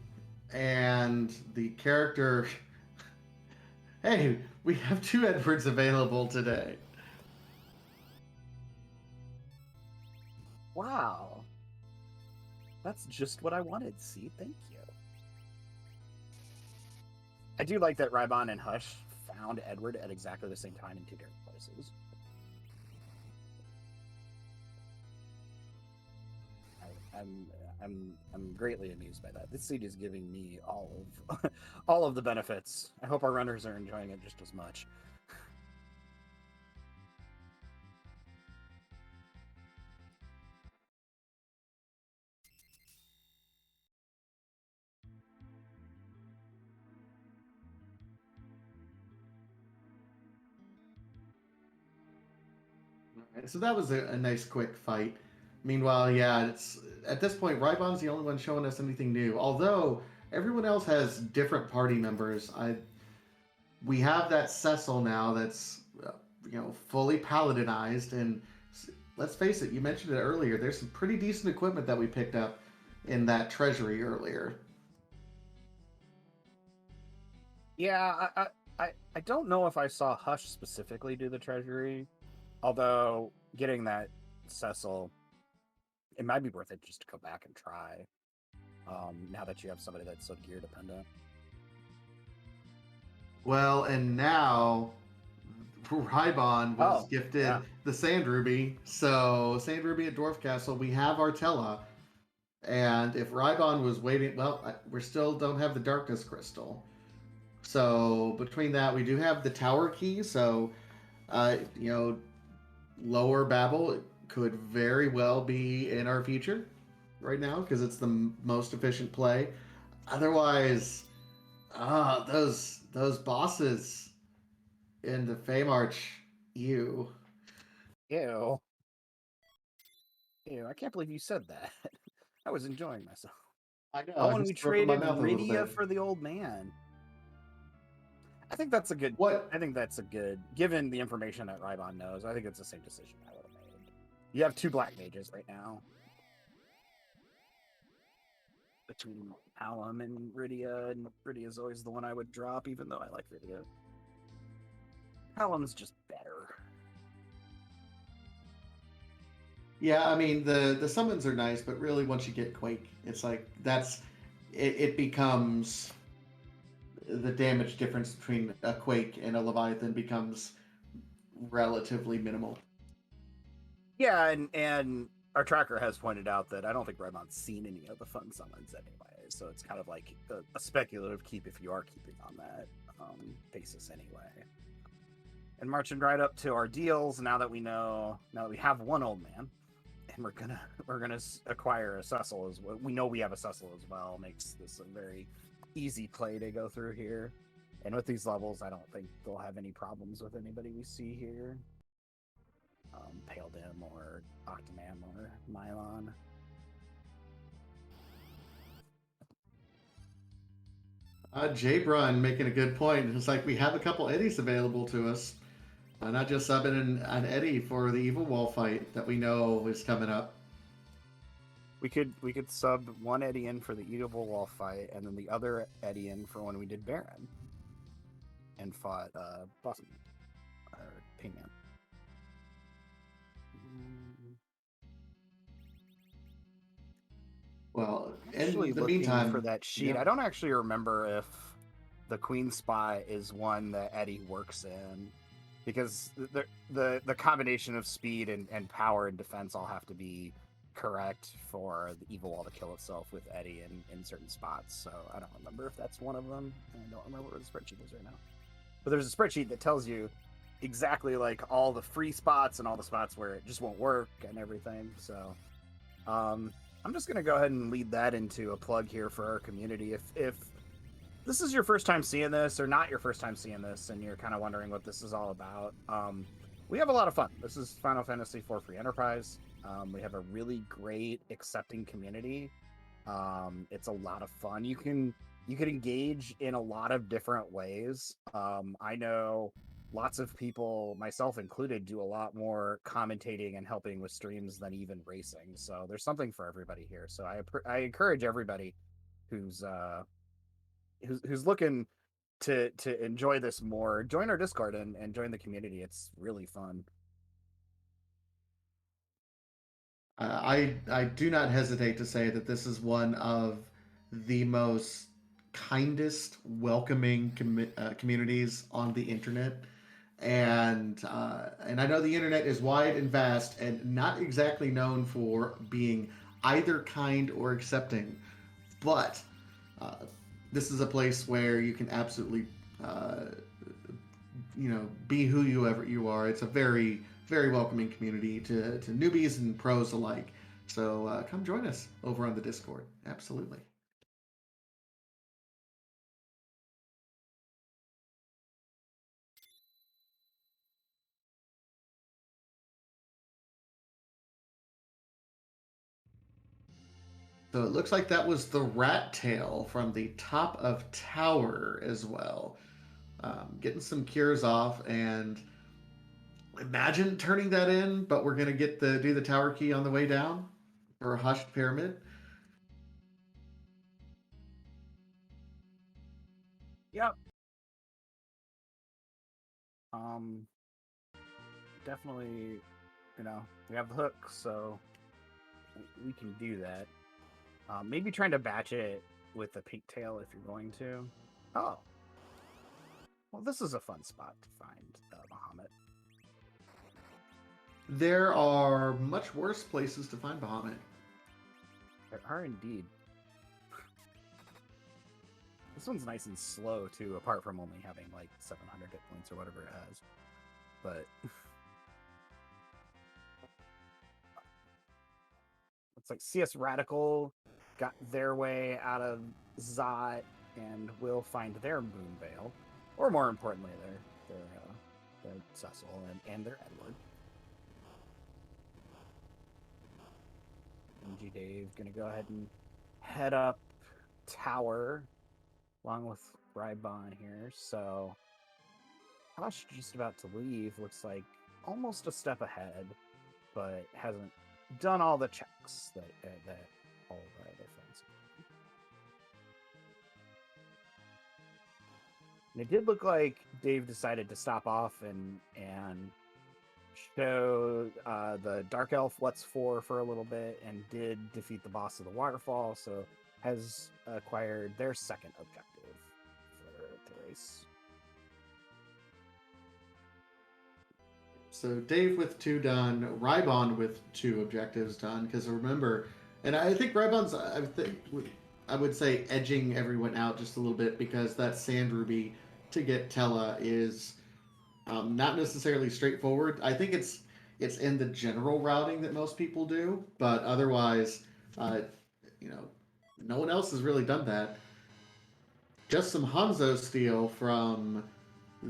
and the character. Hey, we have 2 Edwards available today. Wow. That's just what I wanted. See, thank you. I do like that Rybon and Hush found Edward at exactly the same time in 2 different places. I'm greatly amused by that. This seed is giving me all of all of the benefits. I hope our runners are enjoying it just as much. So that was a nice quick fight. Meanwhile, yeah, it's at this point Rybon's the only one showing us anything new. Although everyone else has different party members. We have that Cecil now that's fully paladinized, and let's face it, you mentioned it earlier. There's some pretty decent equipment that we picked up in that treasury earlier. Yeah, I don't know if I saw Hush specifically do the treasury, although getting that Cecil, it might be worth it just to go back and try. Now that you have somebody that's so gear dependent. Well, and now Rybon was gifted the Sand Ruby. So Sand Ruby at Dwarf Castle, we have Artella. And if Rybon was waiting, well, we still don't have the Darkness Crystal. So between that, we do have the Tower Key. So, Lower Babel could very well be in our future right now because it's the most efficient play. Otherwise, those bosses in the Feymarch, ew. Ew. I can't believe you said that. I was enjoying myself. I know. Oh, and we traded Rydia for the old man. I think that's a good. What? I think that's a good. Given the information that Rybon knows, I think it's the same decision I would have made. You have 2 black mages right now. Between Alum and Rydia is always the one I would drop, even though I like Rydia. Alum's just better. Yeah, I mean the summons are nice, but really once you get Quake, it's like it becomes the damage difference between a Quake and a Leviathan becomes relatively minimal. Yeah, and our tracker has pointed out that I don't think Rybon's seen any of the fun summons anyway, so it's kind of like a speculative keep if you are keeping on that basis anyway. And marching right up to our deals, now that we have one old man, and we're gonna acquire a Cecil as well. We know we have a Cecil as well. Makes this a very easy play to go through here. And with these levels, I don't think they'll have any problems with anybody we see here. Pale Dim or Octomam or Mylon. Jbrun making a good point. It's like we have a couple Eddies available to us. Not just subbing an Eddie for the Evil Wall fight that we know is coming up. We could sub one Eddie in for the Evil Wall fight, and then the other Eddie in for when we did Baron and fought Bossman or Painman. Well, Actually, in the looking meantime, for that sheet, I don't actually remember if the Queen spot is one that Eddie works in, because the combination of speed and power and defense all have to be correct for the Evil Wall to kill itself with Eddie in certain spots. So I don't remember if that's one of them. I don't remember where the spreadsheet is right now. But there's a spreadsheet that tells you exactly like all the free spots and all the spots where it just won't work and everything. So I'm just gonna go ahead and lead that into a plug here for our community. If this is your first time seeing this or not your first time seeing this and you're kind of wondering what this is all about, we have a lot of fun. This is Final Fantasy IV Free Enterprise. We have a really great accepting community. It's a lot of fun. You can engage in a lot of different ways. I know lots of people, myself included, do a lot more commentating and helping with streams than even racing. So there's something for everybody here. So I encourage everybody who's who's looking to enjoy this more, join our Discord and join the community. It's really fun. I do not hesitate to say that this is one of the most kindest, welcoming communities on the internet, and I know the internet is wide and vast and not exactly known for being either kind or accepting, but uh, this is a place where you can absolutely uh, be who you are. It's a very very welcoming community to newbies and pros alike. So come join us over on the Discord. Absolutely. So it looks like that was the rat tail from the top of tower as well. Getting some cures off, and imagine turning that in, but we're gonna get the do the tower key on the way down for a hushed pyramid. Yep. Um, definitely, we have the hook, so we can do that. Maybe trying to batch it with the pigtail if you're going to. Oh, well, this is a fun spot to find Bahamut. There are much worse places to find Bahamut. There are indeed. This one's nice and slow too, apart from only having like 700 hit points or whatever it has. But it's like CS Radical got their way out of Zot and will find their Moon Veil, or more importantly, their Cecil and their Edward. MG Dave gonna go ahead and head up tower along with Rybon here. So Hush just about to leave. Looks like almost a step ahead, but hasn't done all the checks that all of our other friends. And it did look like Dave decided to stop off and show the Dark Elf what's for a little bit, and did defeat the boss of the waterfall. So has acquired their second objective for the race. So Dave with 2 done, Rybon with 2 objectives done. Because remember, and I think Rybon's, I would say, edging everyone out just a little bit, because that Sand Ruby to get Tella is not necessarily straightforward. I think it's in the general routing that most people do, but otherwise, uh, you know, no one else has really done that. Just some Hanzo steel from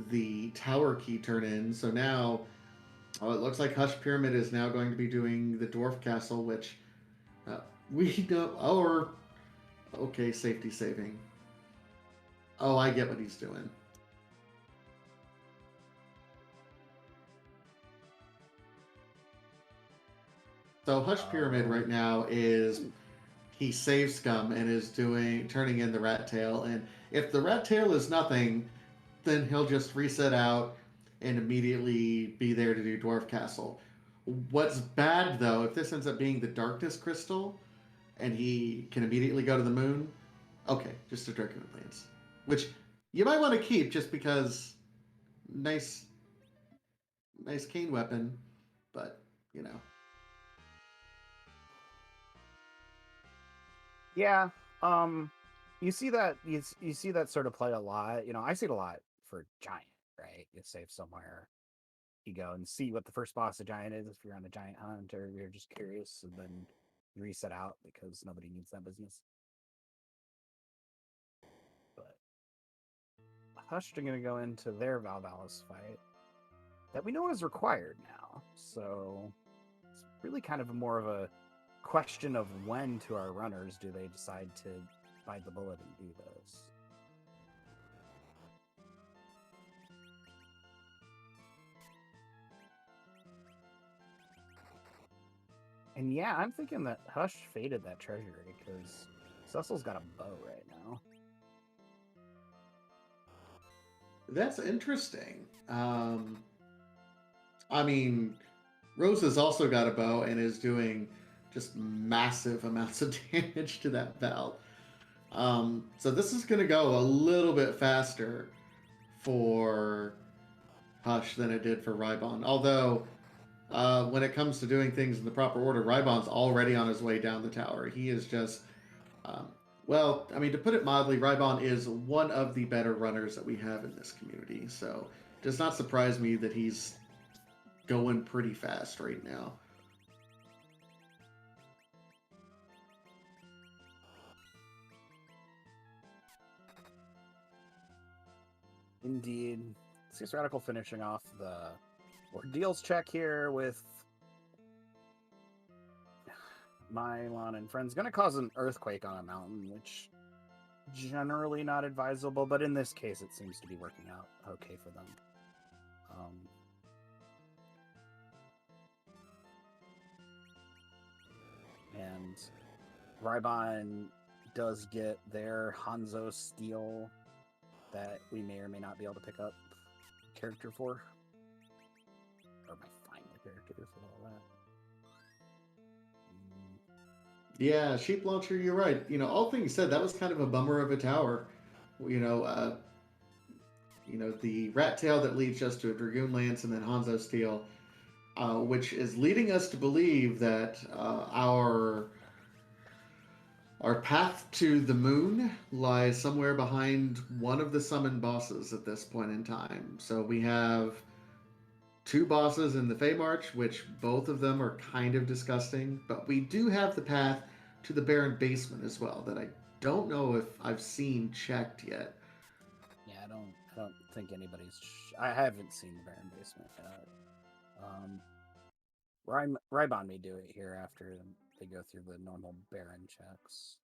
the tower key turn in. So now, it looks like Hush Pyramid is now going to be doing the Dwarf Castle, which we know. Or, okay, safety saving. Oh, I get what he's doing. So Hush Pyramid right now is, he saves Scum and is turning in the Rat Tail, and if the Rat Tail is nothing, then he'll just reset out and immediately be there to do Dwarf Castle. What's bad though, if this ends up being the Darkness Crystal and he can immediately go to the moon, okay, just a Dracoon Lance, which you might want to keep just because nice cane weapon, but you know. Yeah, you see that you see that sort of play a lot. I see it a lot for Giant, right? You save somewhere you go and see what the first boss of giant is if you're on a giant hunt or you're just curious, and then reset out because nobody needs that business. But Hush are going to go into their Valvalis fight that we know is required now. So it's really kind of more of a question of when to our runners do they decide to bite the bullet and do this. And yeah, I'm thinking that Hush faded that treasury because Cecil's got a bow right now. That's interesting. I mean, Rose has also got a bow and is doing just massive amounts of damage to that belt. So this is going to go a little bit faster for Hush than it did for Rybon. Although, when it comes to doing things in the proper order, Rybon's already on his way down the tower. He is just, um, well, I mean, to put it mildly, Rybon is one of the better runners that we have in this community. So it does not surprise me that he's going pretty fast right now. Indeed. CS Radical finishing off the ordeals check here with Mylon and friends. Going to cause an earthquake on a mountain, which generally not advisable, but in this case it seems to be working out okay for them. And Rybon does get their Hanzo Steel that we may or may not be able to pick up character for. Or my final character for all that. Yeah, Sheep Launcher, you're right. You know, all things said, that was kind of a bummer of a tower. You know, the Rat Tail that leads us to a Dragoon Lance and then Hanzo Steel, which is leading us to believe that our path to the moon lies somewhere behind one of the summon bosses at this point in time. So we have two bosses in the Fey March, which both of them are kind of disgusting, but we do have the path to the Baron Basement as well that I don't know if I've seen checked yet. Yeah, I don't think anybody's. I haven't seen the Baron Basement yet. Rybon may do it here after they go through the normal Baron checks.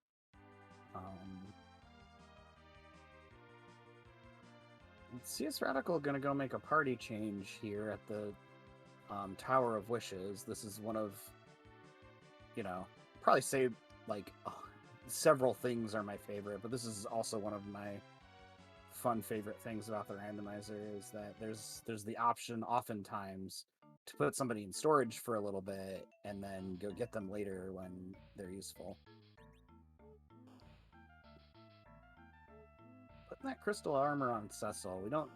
CS Radical going to go make a party change here at the Tower of Wishes. This is one of, probably say like several things are my favorite, but this is also one of my fun favorite things about the randomizer is that there's the option oftentimes to put somebody in storage for a little bit and then go get them later when they're useful. Putting that crystal armor on Cecil. We don't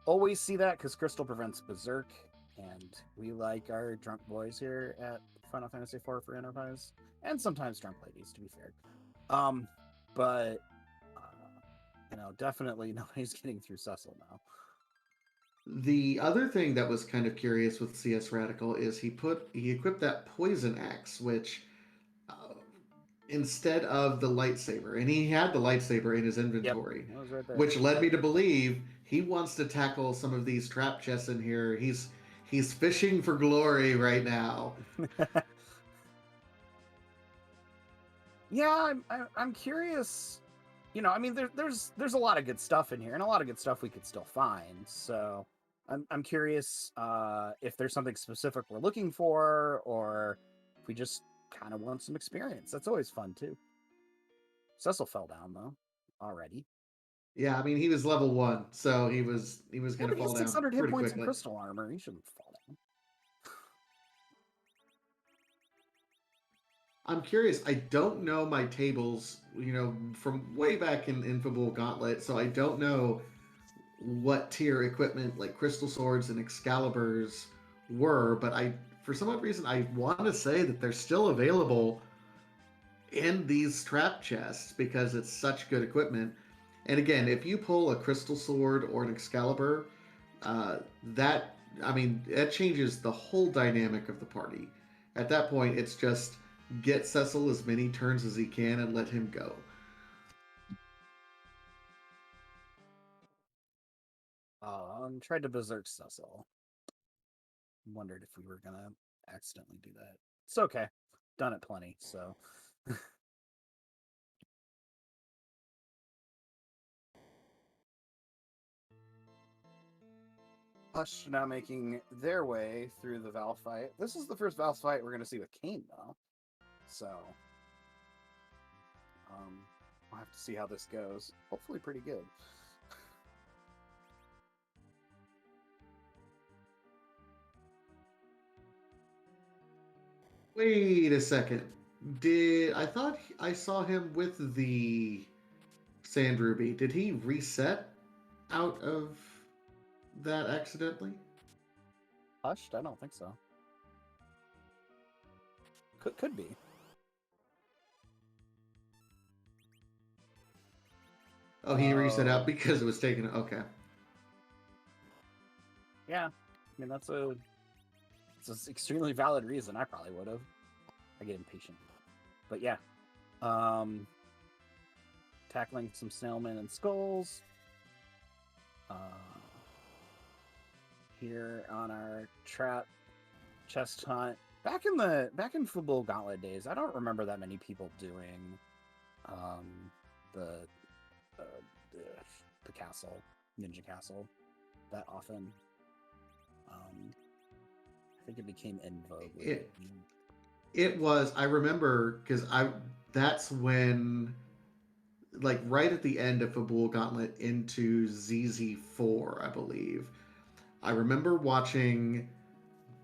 always see that because crystal prevents berserk, and we like our drunk boys here at Final Fantasy IV for Enterprise, and sometimes drunk ladies, to be fair. But definitely nobody's getting through Cecil now. The other thing that was kind of curious with CS Radical is he equipped that poison axe, which instead of the lightsaber, and he had the lightsaber in his inventory, Yep, it was right there. Which led me to believe he wants to tackle some of these trap chests in here. He's fishing for glory right now. Yeah, I'm curious. There's a lot of good stuff in here, and a lot of good stuff we could still find. So I'm curious if there's something specific we're looking for, or if we just kind of want some experience. That's always fun too. Cecil fell down though already. Yeah, I mean he was level 1, so he was going to fall down 600 hit pretty points quickly. in crystal armor. He shouldn't fall down. I'm curious. I don't know my tables, from way back in Fabul Gauntlet, so I don't know what tier equipment like crystal swords and Excaliburs were, but for some odd reason, I want to say that they're still available in these trap chests because it's such good equipment. And again, if you pull a crystal sword or an Excalibur, that I mean, that changes the whole dynamic of the party. At that point, it's just get Cecil as many turns as he can and let him go. Tried to berserk Cecil. Wondered if we were gonna accidentally do that. It's okay. Done it plenty, so. Hush now making their way through the Val fight. This is the first Val fight we're going to see with Kane, though. So, we'll have to see how this goes. Hopefully pretty good. Wait a second. I thought I saw him with the Sand Ruby. Did he reset out of that accidentally? Hushed? I don't think so. Could be. Oh, he reset out because it was taken. Okay. Yeah, I mean it's an extremely valid reason. I probably would have. I get impatient, but yeah. Tackling some snailmen and skulls. Here on our trap chest hunt. Back in Fabul Gauntlet days, I don't remember that many people doing the castle, ninja castle, that often. I think it became in vogue. It was. I remember because that's when, like, right at the end of Fabul Gauntlet into ZZ4, I believe. I remember watching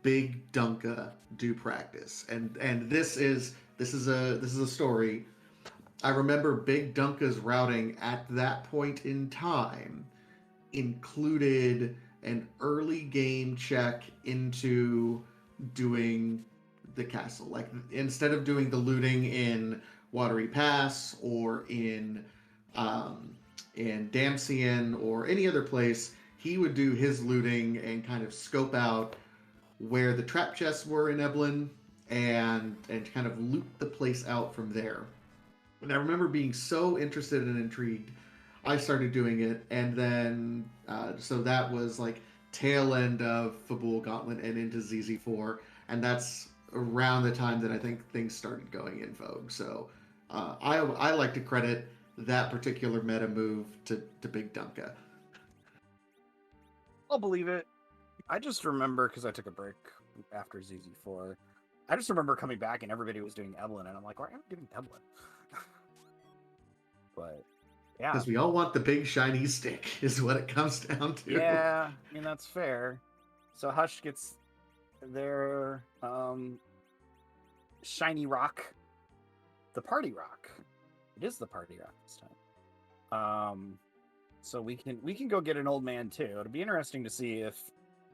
Big Dunka do practice, and this is a story. I remember Big Dunka's routing at that point in time included an early game check into doing the castle. Like, instead of doing the looting in Watery Pass or in Damsian or any other place, he would do his looting and kind of scope out where the trap chests were in Eblin and kind of loot the place out from there. And I remember being so interested and intrigued, I started doing it, and then so that was like tail end of Fabul Gauntlet and into ZZ4, and that's around the time that I think things started going in vogue. So I like to credit that particular meta move to Big Dunka. I'll believe it. I just remember, because I took a break after ZZ4, I just remember coming back and everybody was doing Evelyn, and I'm like, why aren't I doing Evelyn? But yeah, because we all want the big shiny stick, is what it comes down to. Yeah, I mean that's fair. So Hush gets their shiny rock, the party rock. It is the party rock this time. So we can go get an old man too. It'll be interesting to see if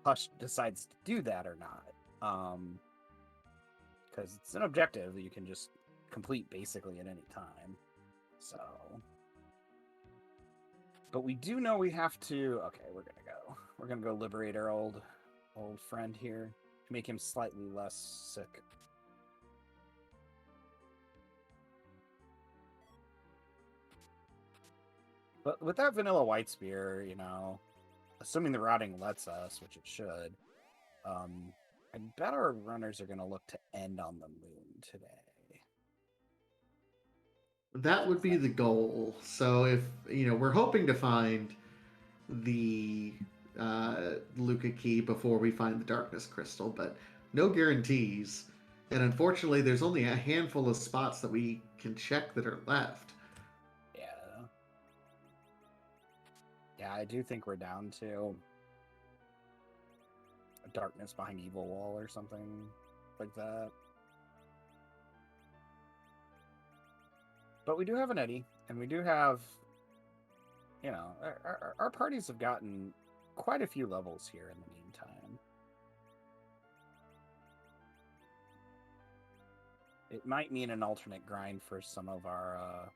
Hush decides to do that or not. Because it's an objective that you can just complete basically at any time. So, but we do know we have to. Okay, we're gonna go. We're gonna go liberate our old friend here to make him slightly less sick. But with that vanilla white spear, you know, assuming the routing lets us, which it should, I bet our runners are going to look to end on the moon today. That would be the goal. So if we're hoping to find the Luca key before we find the darkness crystal, but no guarantees. And unfortunately, there's only a handful of spots that we can check that are left. Yeah, I do think we're down to a darkness behind evil wall or something like that. But we do have an Eddie, and we do have, our parties have gotten quite a few levels here in the meantime. It might mean an alternate grind for some of our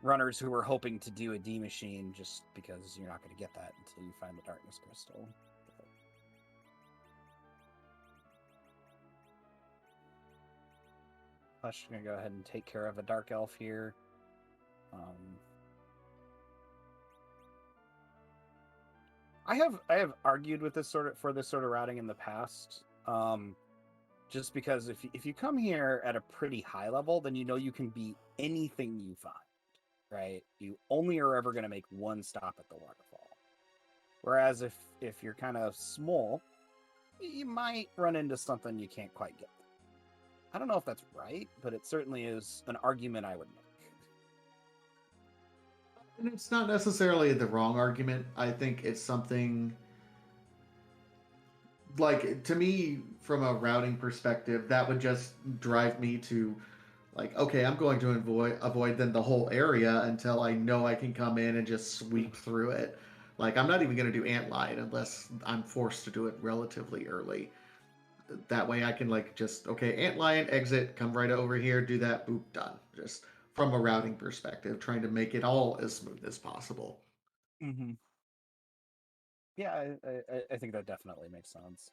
runners who were hoping to do a D machine, just because you're not going to get that until you find the darkness crystal. Hush is gonna go ahead and take care of a dark elf here. I have argued with this sort of routing in the past. Just because if you come here at a pretty high level, then you know you can beat anything you find, right? You only are ever going to make one stop at the waterfall. Whereas if you're kind of small, you might run into something you can't quite get. I don't know if that's right, but it certainly is an argument I would make. And it's not necessarily the wrong argument. I think it's something like, to me, from a routing perspective, that would just drive me to, like, okay, I'm going to avoid then the whole area until I know I can come in and just sweep through it. Like, I'm not even going to do Antlion unless I'm forced to do it relatively early. That way I can, like, just, okay, Antlion, exit, come right over here, do that, boop, done. Just from a routing perspective, trying to make it all as smooth as possible. Mm-hmm. Yeah, I think that definitely makes sense.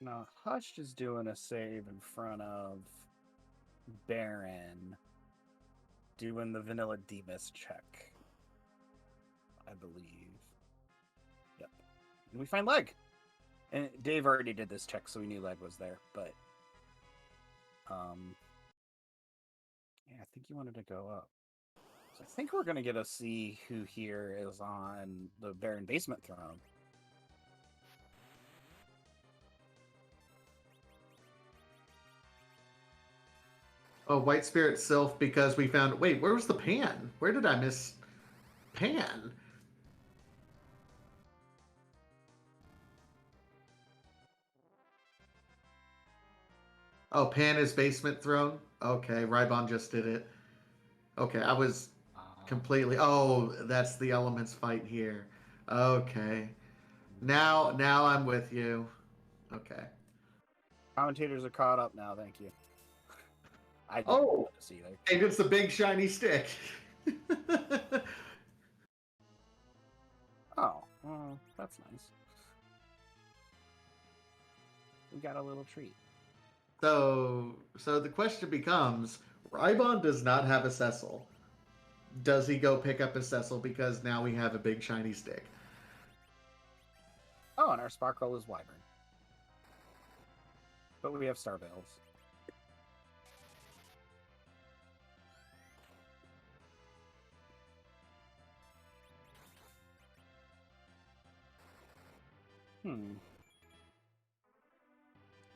Now, Hush is doing a save in front of Baron, doing the vanilla Demas check, I believe. Yep. And we find Leg. And Dave already did this check, so we knew Leg was there, but yeah, I think he wanted to go up. So I think we're gonna get to see who here is on the Baron basement throne. Oh, White Spirit Sylph, because we found. Wait, where was the Pan? Where did I miss Pan? Oh, Pan is basement throne? Okay, Rybon just did it. Okay, I was completely. Oh, that's the elements fight here. Okay. Now I'm with you. Okay. Commentators are caught up now, thank you. I didn't Oh, notice either. and it's the big shiny stick. Oh, well, that's nice. We got a little treat. So the question becomes: Rybon does not have a Cecil. Does he go pick up a Cecil because now we have a big shiny stick? Oh, and our Sparkle is Wyvern. But we have Star Veils.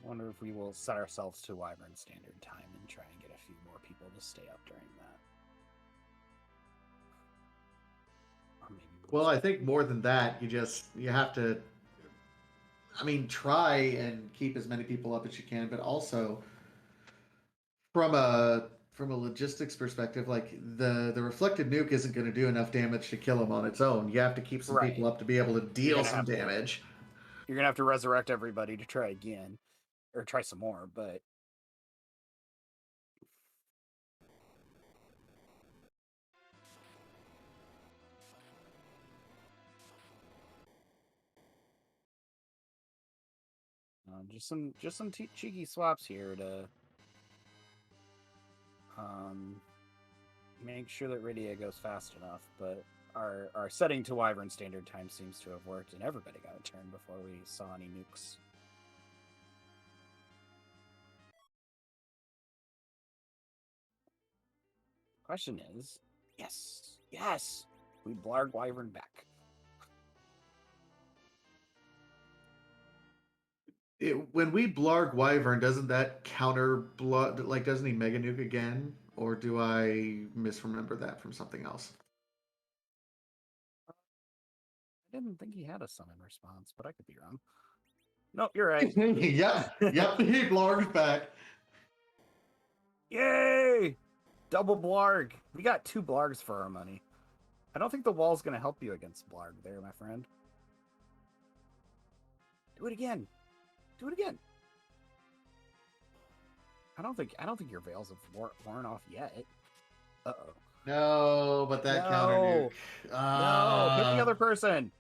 Wonder if we will set ourselves to Wyvern standard time and try and get a few more people to stay up during that. Or maybe Well, I think more than that, you have to. I mean, try and keep as many people up as you can, but also from a logistics perspective, like the reflected nuke isn't going to do enough damage to kill him on its own. You have to keep some people up to be able to deal some damage. You're gonna have to resurrect everybody to try again, or try some more. But just some cheeky swaps here to make sure that Rydia goes fast enough. But our setting to Wyvern standard time seems to have worked, and everybody got a turn before we saw any nukes. Question is, yes, we blarg Wyvern back. When we blarg Wyvern, doesn't that counter blood? Like, doesn't he mega nuke again? Or do I misremember that from something else? I didn't think he had a summon response, but I could be wrong. Nope, you're right. yep, he blargs back. Yay! Double blarg. We got 2 blargs for our money. I don't think the wall's gonna help you against blarg there, my friend. Do it again. Do it again. I don't think your veils have worn off yet. Uh-oh. No, but that counter nuke. No, hit the other person.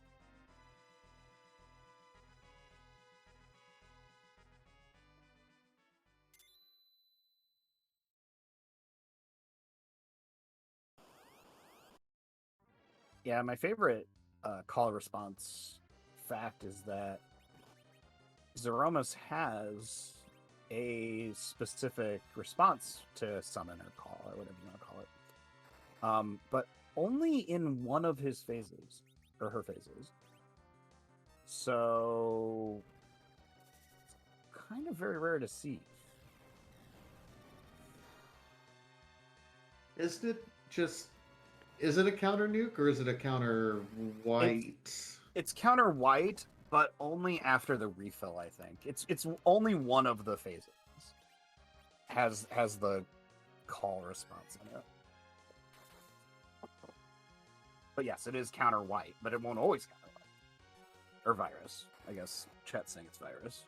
Yeah, my favorite call response fact is that Zeromus has a specific response to summon or call or whatever you want to call it. But only in one of his phases or her phases. So it's kind of very rare to see. Isn't it just? Is it a counter nuke or is it a counter white? It's counter white, but only after the refill. I think it's only one of the phases has the call response in it. But yes, it is counter white, but it won't always counter white or virus. I guess chat's saying it's virus,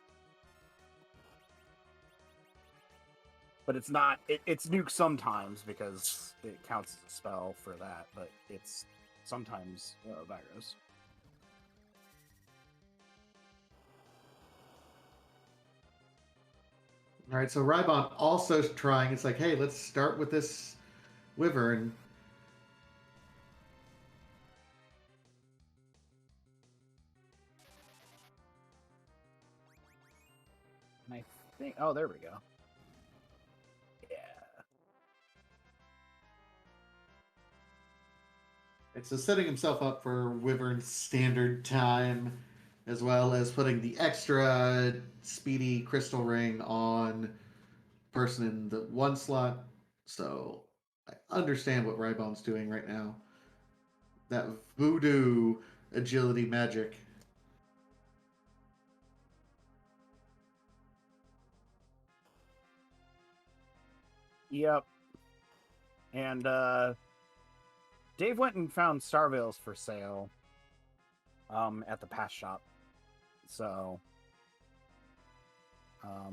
but it's not. It's nuke sometimes because it counts as a spell for that, but it's sometimes virus. All right, so Rybon also trying. It's like, hey, let's start with this Wyvern. And I think, oh, there we go. Yeah. It's so setting himself up for Wyvern standard time, as well as putting the extra speedy crystal ring on person in the one slot. So I understand what Rybon's doing right now. That voodoo agility magic. Yep. And Dave went and found Starveils for sale at the pass shop. So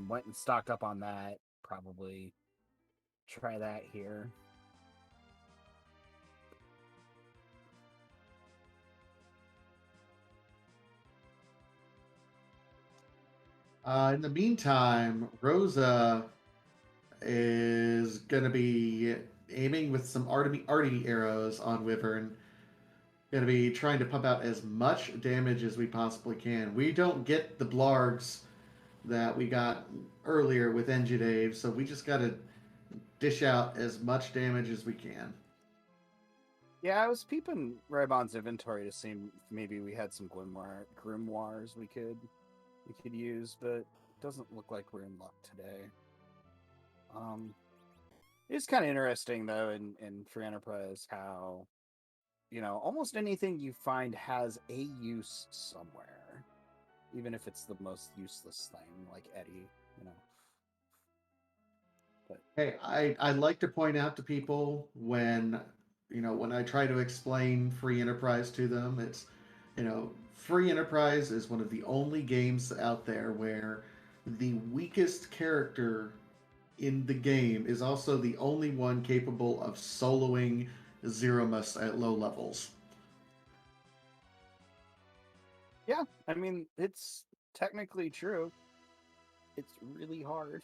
went and stocked up on that. Probably try that here. In the meantime, Rosa is going to be aiming with some arty arrows on Wyvern. Going to be trying to pump out as much damage as we possibly can. We don't get the blargs that we got earlier with Enjadave, so we just got to dish out as much damage as we can. Yeah, I was peeping Rybon's inventory to see if maybe we had some grimoires we could use, but it doesn't look like we're in luck today. It's kind of interesting though in Free Enterprise how almost anything you find has a use somewhere, even if it's the most useless thing like Eddie. But hey, I like to point out to people when when I try to explain Free Enterprise to them, it's Free Enterprise is one of the only games out there where the weakest character in the game is also the only one capable of soloing Zeromus at low levels. yeah, I mean it's technically true. It's really hard,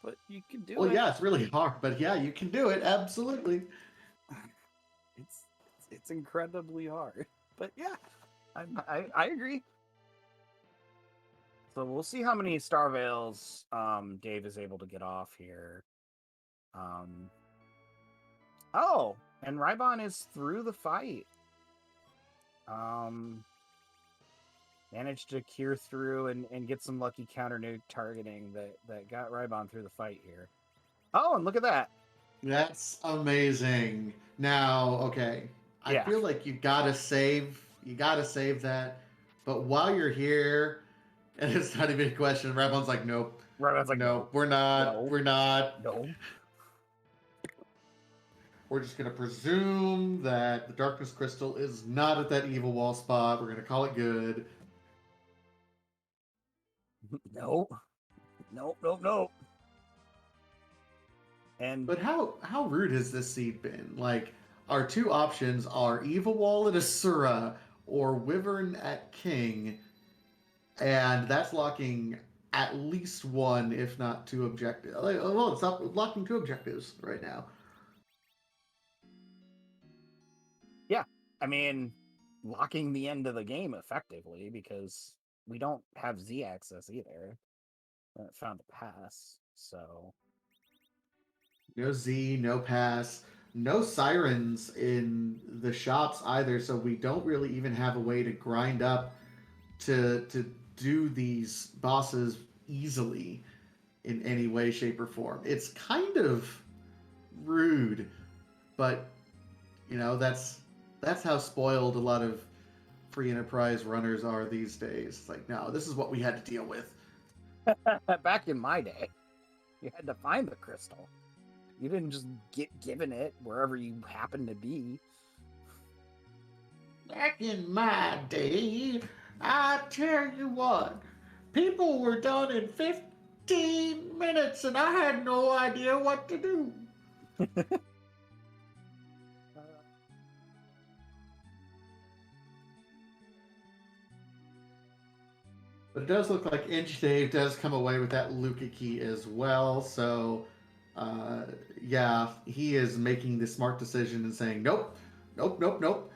but you can do it. Well, yeah, it's really hard, but yeah, you can do it. Absolutely. It's incredibly hard, but yeah, I agree. So we'll see how many Starveils Dave is able to get off here. Oh, and Rybon is through the fight. Managed to cure through and get some lucky counter nuke targeting that got Rybon through the fight here. Oh, and look at that. That's amazing. Now, okay. I Yeah. feel like you gotta save that. But while you're here, and it's not even a question, Rabon's like, nope. Rybon's like, nope, we're not. no, we're not. no. We're just gonna presume that the Darkness Crystal is not at that evil wall spot. We're gonna call it good. No. No. And But how rude has this seed been? Like, our two options are Evil Wall at Asura or Wyvern at King, and that's locking at least one, if not two objectives. Well, it's not locking two objectives right now. yeah, I mean, locking the end of the game effectively because we don't have Z access either. I haven't found a pass, so No Z, no pass, no sirens in the shops either. So we don't really even have a way to grind up to do these bosses easily in any way, shape, or form. It's kind of rude, but that's how spoiled a lot of free enterprise runners are these days. It's like, no, this is what we had to deal with. back in my day, you had to find the crystal. You didn't just get given it wherever you happen to be. Back in my day, I tell you what, people were done in 15 minutes and I had no idea what to do. But it does look like Inch Dave does come away with that Luca key as well. So, uh, yeah, he is making the smart decision and saying, nope, nope, nope, nope,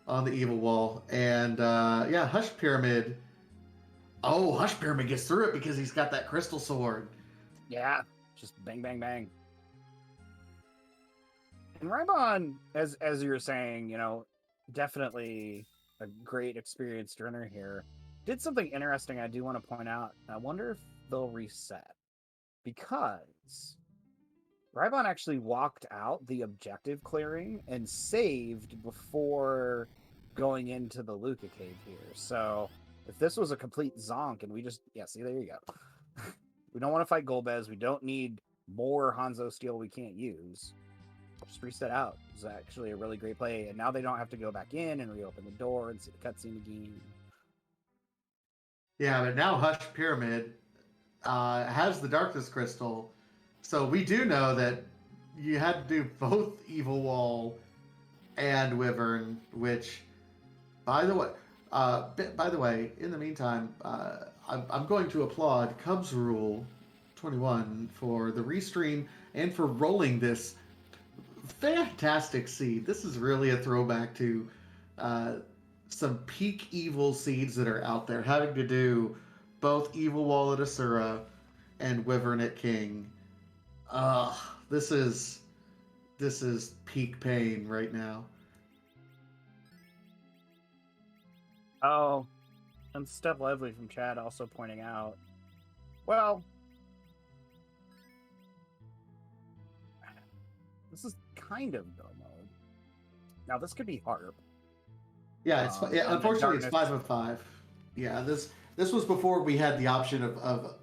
on the evil wall. And yeah, Hush Pyramid. Oh, Hush Pyramid gets through it because he's got that crystal sword. Yeah, just bang, bang, bang. And Raimon, as you were saying, definitely a great experienced runner here. Did something interesting I do want to point out. I wonder if they'll reset. Because Raimon actually walked out the objective clearing and saved before going into the Luca cave here. So if this was a complete zonk and we just, yeah, see, there you go. We don't want to fight Golbez. We don't need more Hanzo Steel we can't use. Just reset out. It's actually a really great play. And now they don't have to go back in and reopen the door and see the cutscene again. Yeah, but now Hush Pyramid has the Darkness Crystal. So we do know that you had to do both Evil Wall and Wyvern, which, by the way, in the meantime, I'm going to applaud Cubs Rule 21 for the restream and for rolling this fantastic seed. This is really a throwback to some peak evil seeds that are out there, having to do both Evil Wall at Asura and Wyvern at King. This is peak pain right now. Oh, and Steph Lively from Chad also pointing out, well, this is kind of go mode. Now this could be harp. Yeah, it's unfortunately it's 5 of 5. Yeah, this was before we had the option of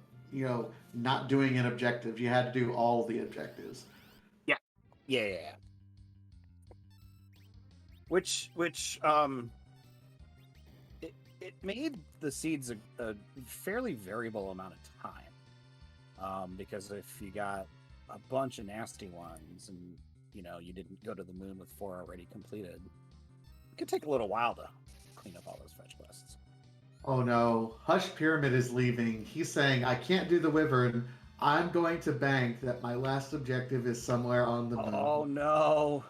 not doing an objective. You had to do all the objectives. Yeah. Which it made the seeds a fairly variable amount of time. Because if you got a bunch of nasty ones and you didn't go to the moon with 4 already completed, it could take a little while to clean up all those fetch quests. Oh no, Hush Pyramid is leaving. He's saying, I can't do the Wyvern. I'm going to bank that my last objective is somewhere on the moon. Oh no.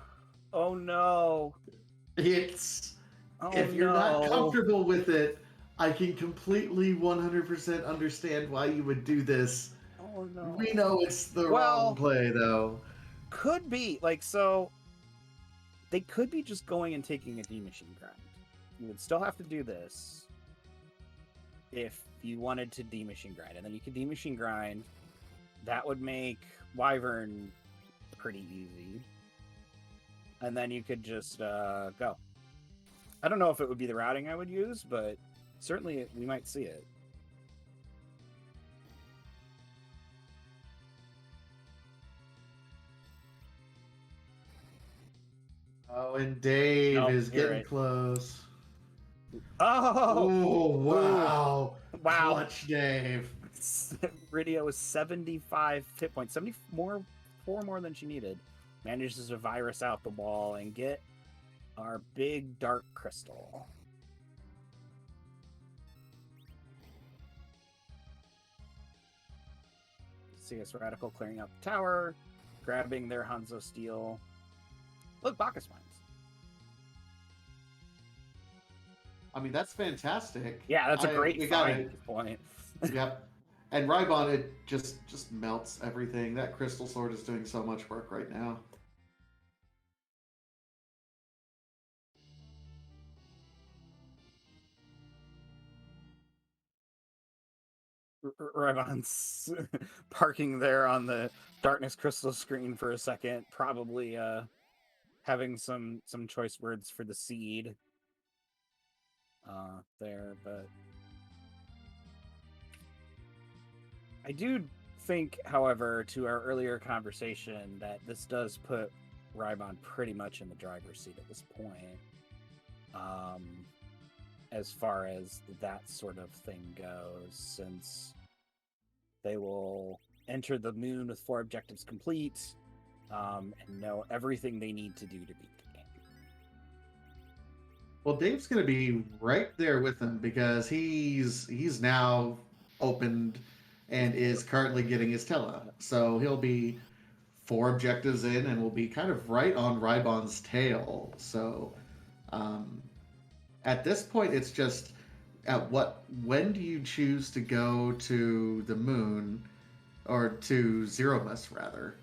Oh no. If you're not comfortable with it, I can completely 100% understand why you would do this. Oh no. We know it's the wrong play, though. Could be. So they could be just going and taking a D-Machine grind. You would still have to do this if you wanted to D-Machine grind. And then you could D-Machine grind. That would make Wyvern pretty easy. And then you could just go. I don't know if it would be the routing I would use, but certainly we might see it. Oh, and Dave is getting close. Oh, wow. Clutch Dave. Radio is 75 hit points, 4 more than she needed. Manages to virus out the wall and get our big dark crystal. See us Radical clearing out the tower, grabbing their Hanzo Steel. Look, Bacchus Mines. I mean, that's fantastic. Yeah, that's a great We got find it. at this point. Yep. And Rybon, it just melts everything. That crystal sword is doing so much work right now. Revon's parking there on the darkness crystal screen for a second, probably having some choice words for the seed there, but I do think, however, to our earlier conversation, that this does put Rybon pretty much in the driver's seat at this point. As far as that sort of thing goes, since they will enter the moon with 4 objectives complete, and know everything they need to do to beat the game. Well, Dave's going to be right there with them because he's now opened and is currently getting his Tela. So he'll be 4 objectives in and will be kind of right on Rybon's tail. So um, at this point, it's just when do you choose to go to the moon or to Zeromus rather?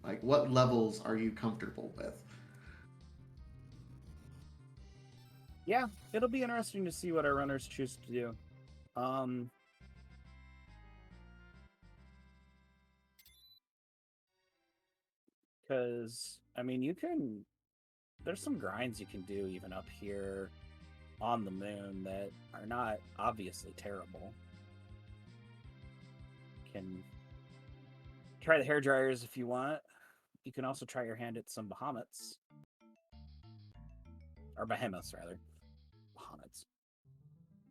Like what levels are you comfortable with? Yeah, it'll be interesting to see what our runners choose to do. Because I mean, there's some grinds you can do even up here on the moon that are not obviously terrible. Can try the hair dryers if you want. You can also try your hand at some Bahamut's. Or Behemoths, rather. Bahamut's.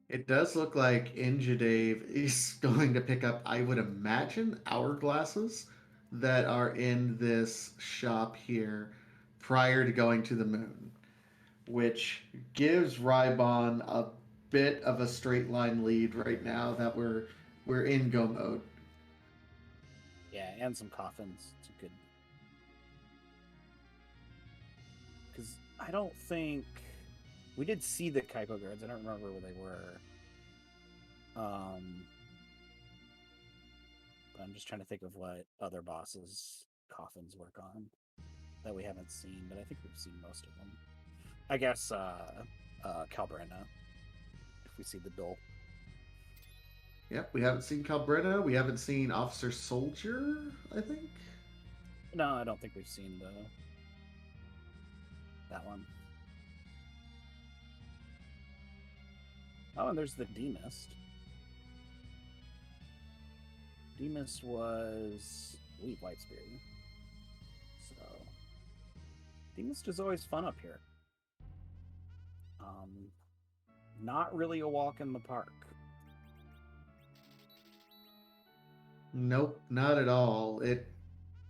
It does look like Injadave is going to pick up, I would imagine, hourglasses that are in this shop here prior to going to the moon, which gives Rybon a bit of a straight line lead right now that we're in go mode. Yeah, and some coffins. It's a good. Because I don't think we did see the Kaipo guards. I don't remember where they were. But I'm just trying to think of what other bosses coffins work on that we haven't seen, but I think we've seen most of them. I guess Calbrena, if we see the bill. Yep, we haven't seen Calbrena. We haven't seen Officer Soldier, I think. No, I don't think we've seen that one. Oh, and there's the D-Mist. D-Mist was Whitebeard. So D-Mist is always fun up here. Not really a walk in the park. Nope, not at all.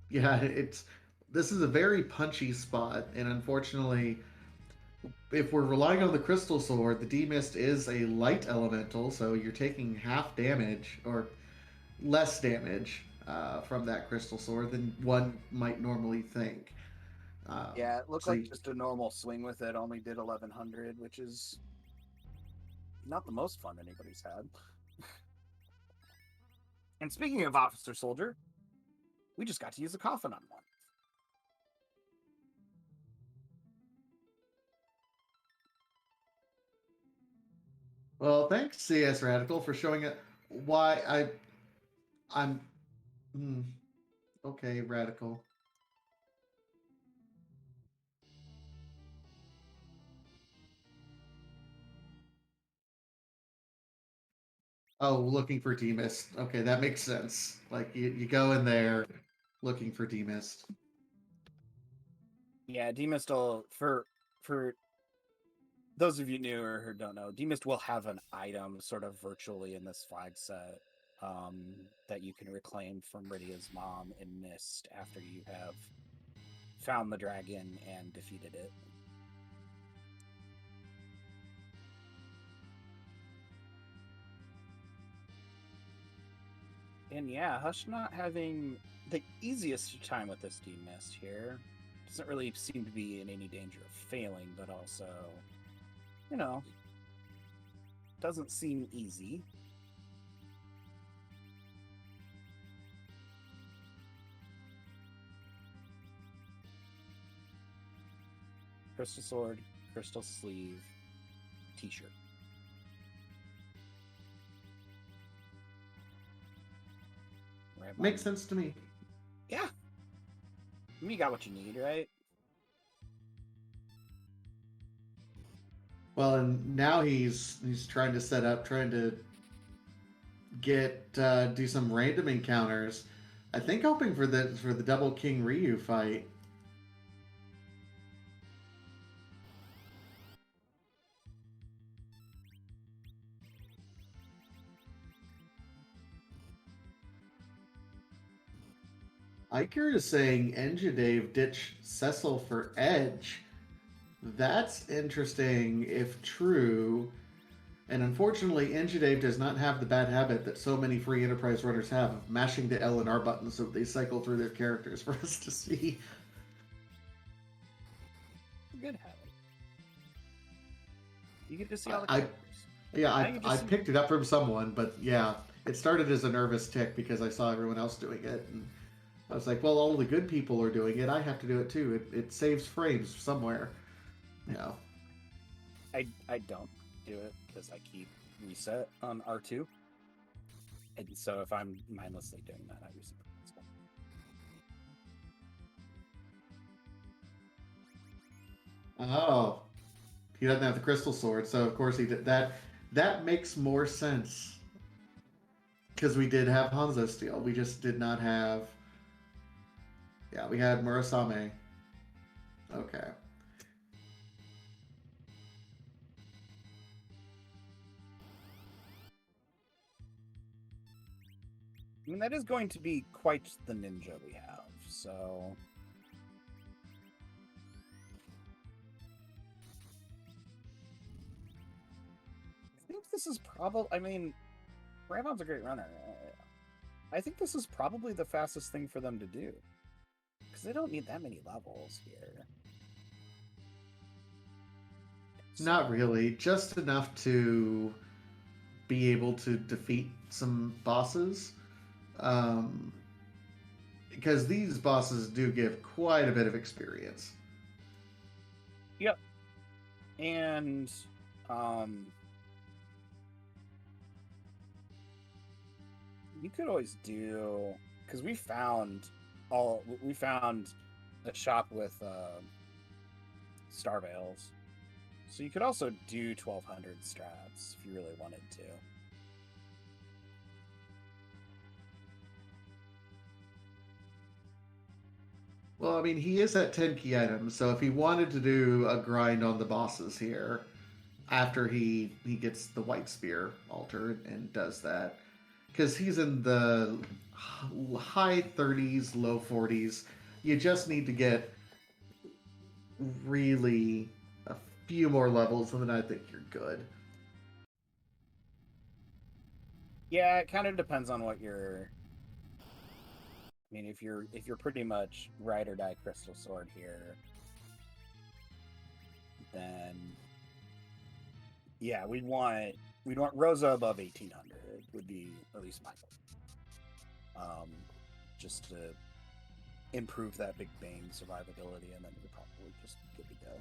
This is a very punchy spot, and unfortunately, if we're relying on the crystal sword, the D-Mist is a light elemental, so you're taking half damage or less damage from that crystal sword than one might normally think. Yeah, it looked so like just a normal swing with it only did 1100, which is not the most fun anybody's had. And speaking of Officer Soldier, we just got to use a coffin on one. Well, thanks, CS Radical, for showing it. Why I'm okay, Radical. Oh, looking for D-Mist. Okay, that makes sense. Like you go in there looking for D-Mist. Yeah, D-Mist will, for those of you new or who don't know, D-Mist will have an item sort of virtually in this flag set that you can reclaim from Rydia's mom in Mist after you have found the dragon and defeated it. And yeah, Hush not having the easiest time with this D-Mist here. Doesn't really seem to be in any danger of failing, but also, you know, doesn't seem easy. Crystal sword, crystal sleeve, t-shirt. Makes sense to me. Yeah. You got what you need, right? Well, and now he's trying to set up, trying to get do some random encounters. I think hoping for the double King Ryu fight. Iker is saying Enjadave ditch Cecil for Edge. That's interesting if true. And unfortunately, Enjadave does not have the bad habit that so many free enterprise runners have of mashing the L and R buttons so they cycle through their characters for us to see. Good habit. You get to see all the characters. I picked it up from someone, but yeah, it started as a nervous tick because I saw everyone else doing it, and I was like, well, all the good people are doing it. I have to do it too. It saves frames somewhere. You know. I don't do it because I keep reset on R2. And so if I'm mindlessly doing that, I reset. Oh, he doesn't have the crystal sword, so of course he did that. That makes more sense because we did have Hanzo Steel. We just did not have. Yeah, we had Murasame. Okay. I mean, that is going to be quite the ninja we have, so... I think this is probably... I mean, Ravon's a great runner. I think this is probably the fastest thing for them to do. Because they don't need that many levels here. Not really. Just enough to be able to defeat some bosses. Because these bosses do give quite a bit of experience. Yep. And you could always do, because we found a shop with Star Veils, so you could also do 1200 strats if you really wanted to. Well, I mean, he is at 10 key items, so if he wanted to do a grind on the bosses here, after he gets the white spear altered and does that, because he's in the high 30s, low 40s, you just need to get really a few more levels, and then I think you're good. Yeah, it kind of depends on what you're... I mean, if you're pretty much ride or die crystal sword here, then yeah, we'd want Rosa above 1800 would be at least my goal. Just to improve that Big Bang survivability, and then you're probably just good to go.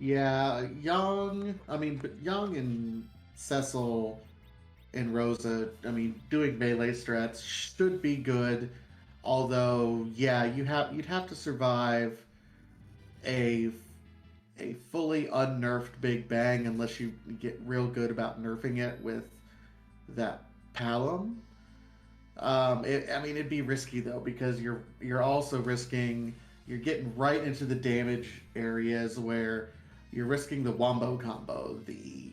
Yeah, Young and Cecil and Rosa, I mean, doing melee strats should be good. Although, yeah, you'd have to survive a fully unnerfed Big Bang unless you get real good about nerfing it with that Palom. I mean, it'd be risky though because you're also risking you're getting right into the damage areas where you're risking the wombo combo, the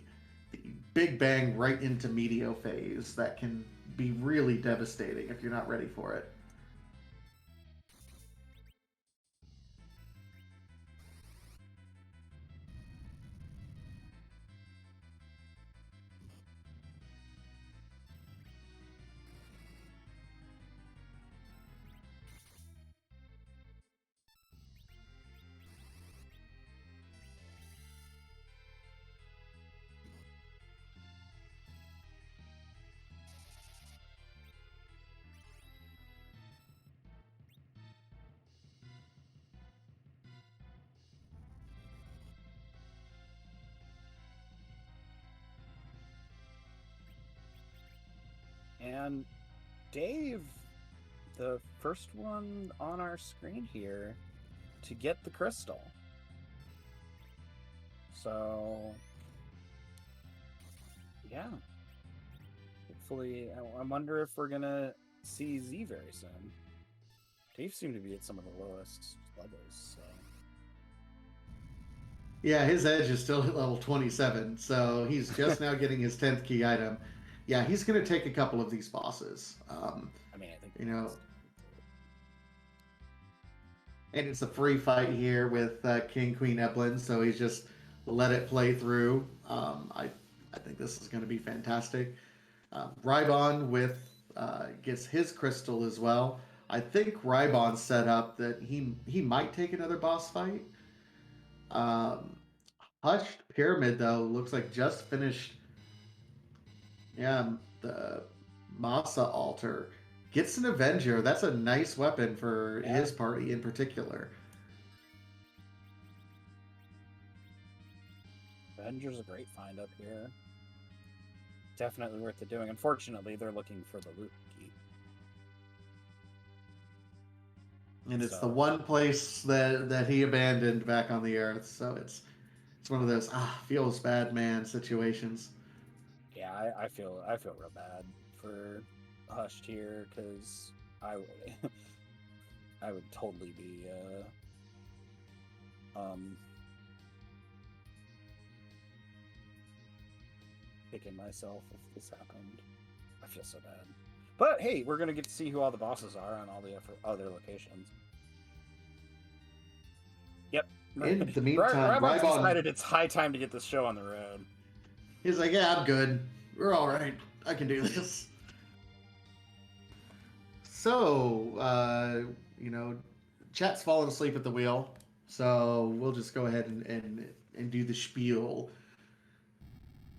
Big Bang right into Meteo phase that can be really devastating if you're not ready for it. And Dave, the first one on our screen here to get the crystal. So, yeah. Hopefully, I wonder if we're going to see Z very soon. Dave seemed to be at some of the lowest levels, so. Yeah, his edge is still at level 27, so he's just now getting his 10th key item. Yeah, he's going to take a couple of these bosses. I mean, I think and it's a free fight here with King Queen Eblin, so he's just let it play through. I think this is going to be fantastic. Rybon gets his crystal as well. I think Rybon set up that he might take another boss fight. Hushed Pyramid, though, looks like just finished. Yeah, the Masa altar. Gets an Avenger. That's a nice weapon for his party in particular. Avenger's a great find up here. Definitely worth it doing. Unfortunately, they're looking for the loot key. And it's the one place that he abandoned back on the earth, so it's one of those feels bad man situations. Yeah, I feel real bad for Hushed here because I would totally be kicking myself if this happened. I feel so bad. But hey, we're gonna get to see who all the bosses are on all the other locations. Yep. In the meantime, Rybon's decided it's high time to get this show on the road. He's like, yeah, I'm good. We're all right. I can do this. So, chat's fallen asleep at the wheel. So we'll just go ahead and do the spiel.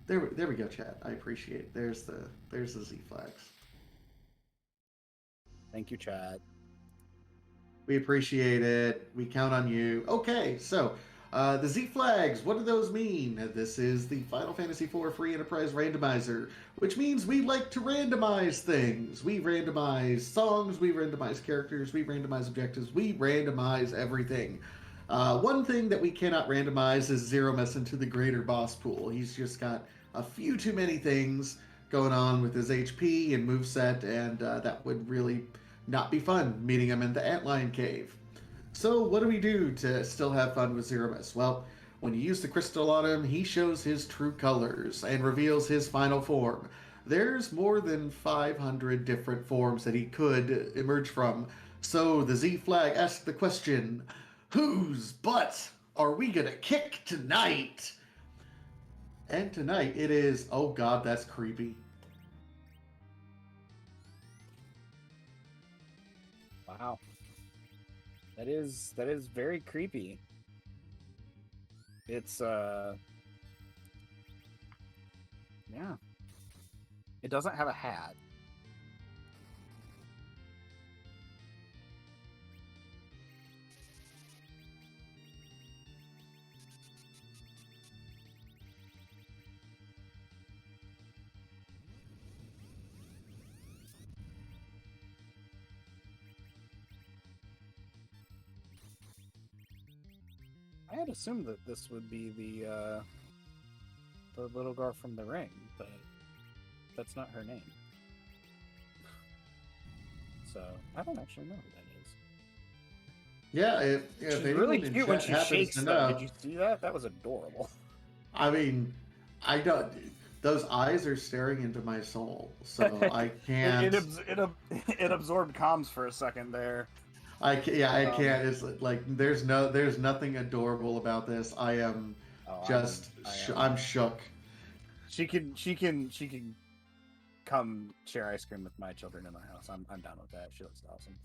There we go, chat. I appreciate it. There's the Z flags. Thank you, chat. We appreciate it. We count on you. Okay, so the Z flags, what do those mean? This is the Final Fantasy IV Free Enterprise Randomizer, which means we like to randomize things. We randomize songs, we randomize characters, we randomize objectives, we randomize everything. One thing that we cannot randomize is Zeromus into the greater boss pool. He's just got a few too many things going on with his HP and moveset, and that would really not be fun meeting him in the Antlion Cave. So what do we do to still have fun with Zeromus? Well, when you use the crystal on him, he shows his true colors and reveals his final form. There's more than 500 different forms that he could emerge from. So the Z flag asks the question, whose butt are we gonna kick tonight? And tonight it is, oh god, that's creepy. Wow. That is very creepy. It's yeah. It doesn't have a hat. I had assumed that this would be the little girl from The Ring, but that's not her name. So I don't actually know who that is. Yeah, she's really cute when she shakes. Did you see that? That was adorable. I mean, I don't. Those eyes are staring into my soul, so I can't. It absorbed comms for a second there. I can't. It's like there's nothing adorable about this. I am I'm shook. She can come share ice cream with my children in my house. I'm down with that. She looks awesome.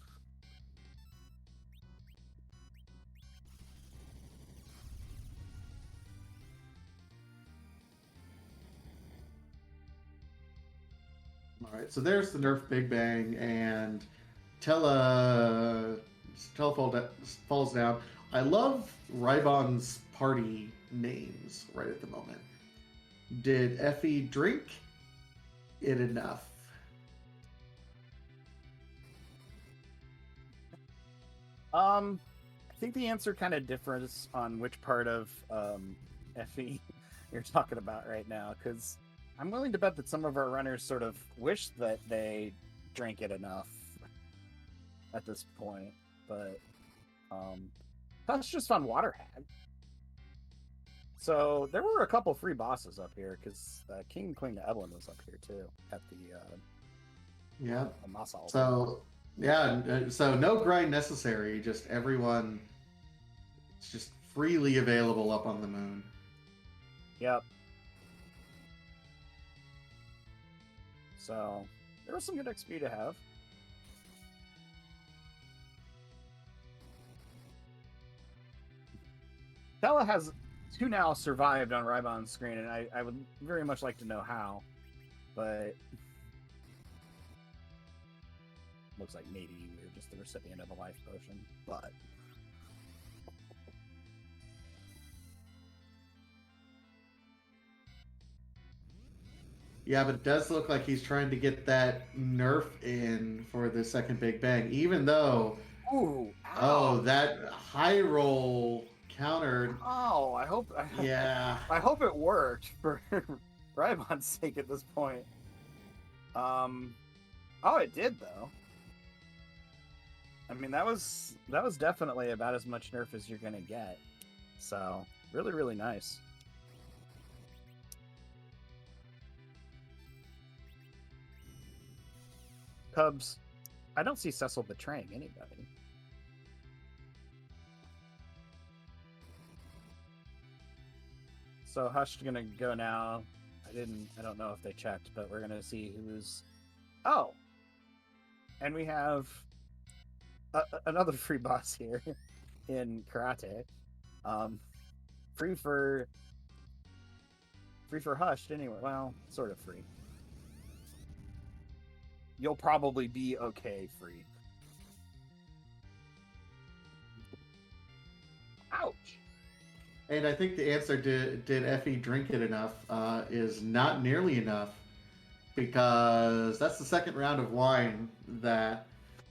All right, so there's the Nerf Big Bang, and Tella falls down. I love Rybon's party names right at the moment. Did FE drink it enough? I think the answer kind of differs on which part of FE you're talking about right now, because I'm willing to bet that some of our runners sort of wish that they drank it enough at this point, but that's just on Water Hag. So there were a couple free bosses up here, because King and Queen of Evelyn was up here too at the Masal. So yeah, so no grind necessary. Just everyone, it's just freely available up on the moon. Yep. So there was some good XP to have. Tella has two now survived on Rybon's screen, and I would very much like to know how, but looks like maybe we're just the recipient of a life potion, but Yeah, but it does look like he's trying to get that nerf in for the second Big Bang, even though ooh, that high roll countered. Oh, I hope I hope it worked for Rybon's sake at this point. Oh, it did though. I mean, that was definitely about as much nerf as you're gonna get. So really, really nice. Cubs, I don't see Cecil betraying anybody. So Hush's gonna go now. I don't know if they checked, but we're gonna see who's. Oh, and we have another free boss here in Karate. Free for Hush anyway. Well, sort of free. You'll probably be okay free. Ouch. And I think the answer did FE drink it enough is not nearly enough, because that's the second round of wine that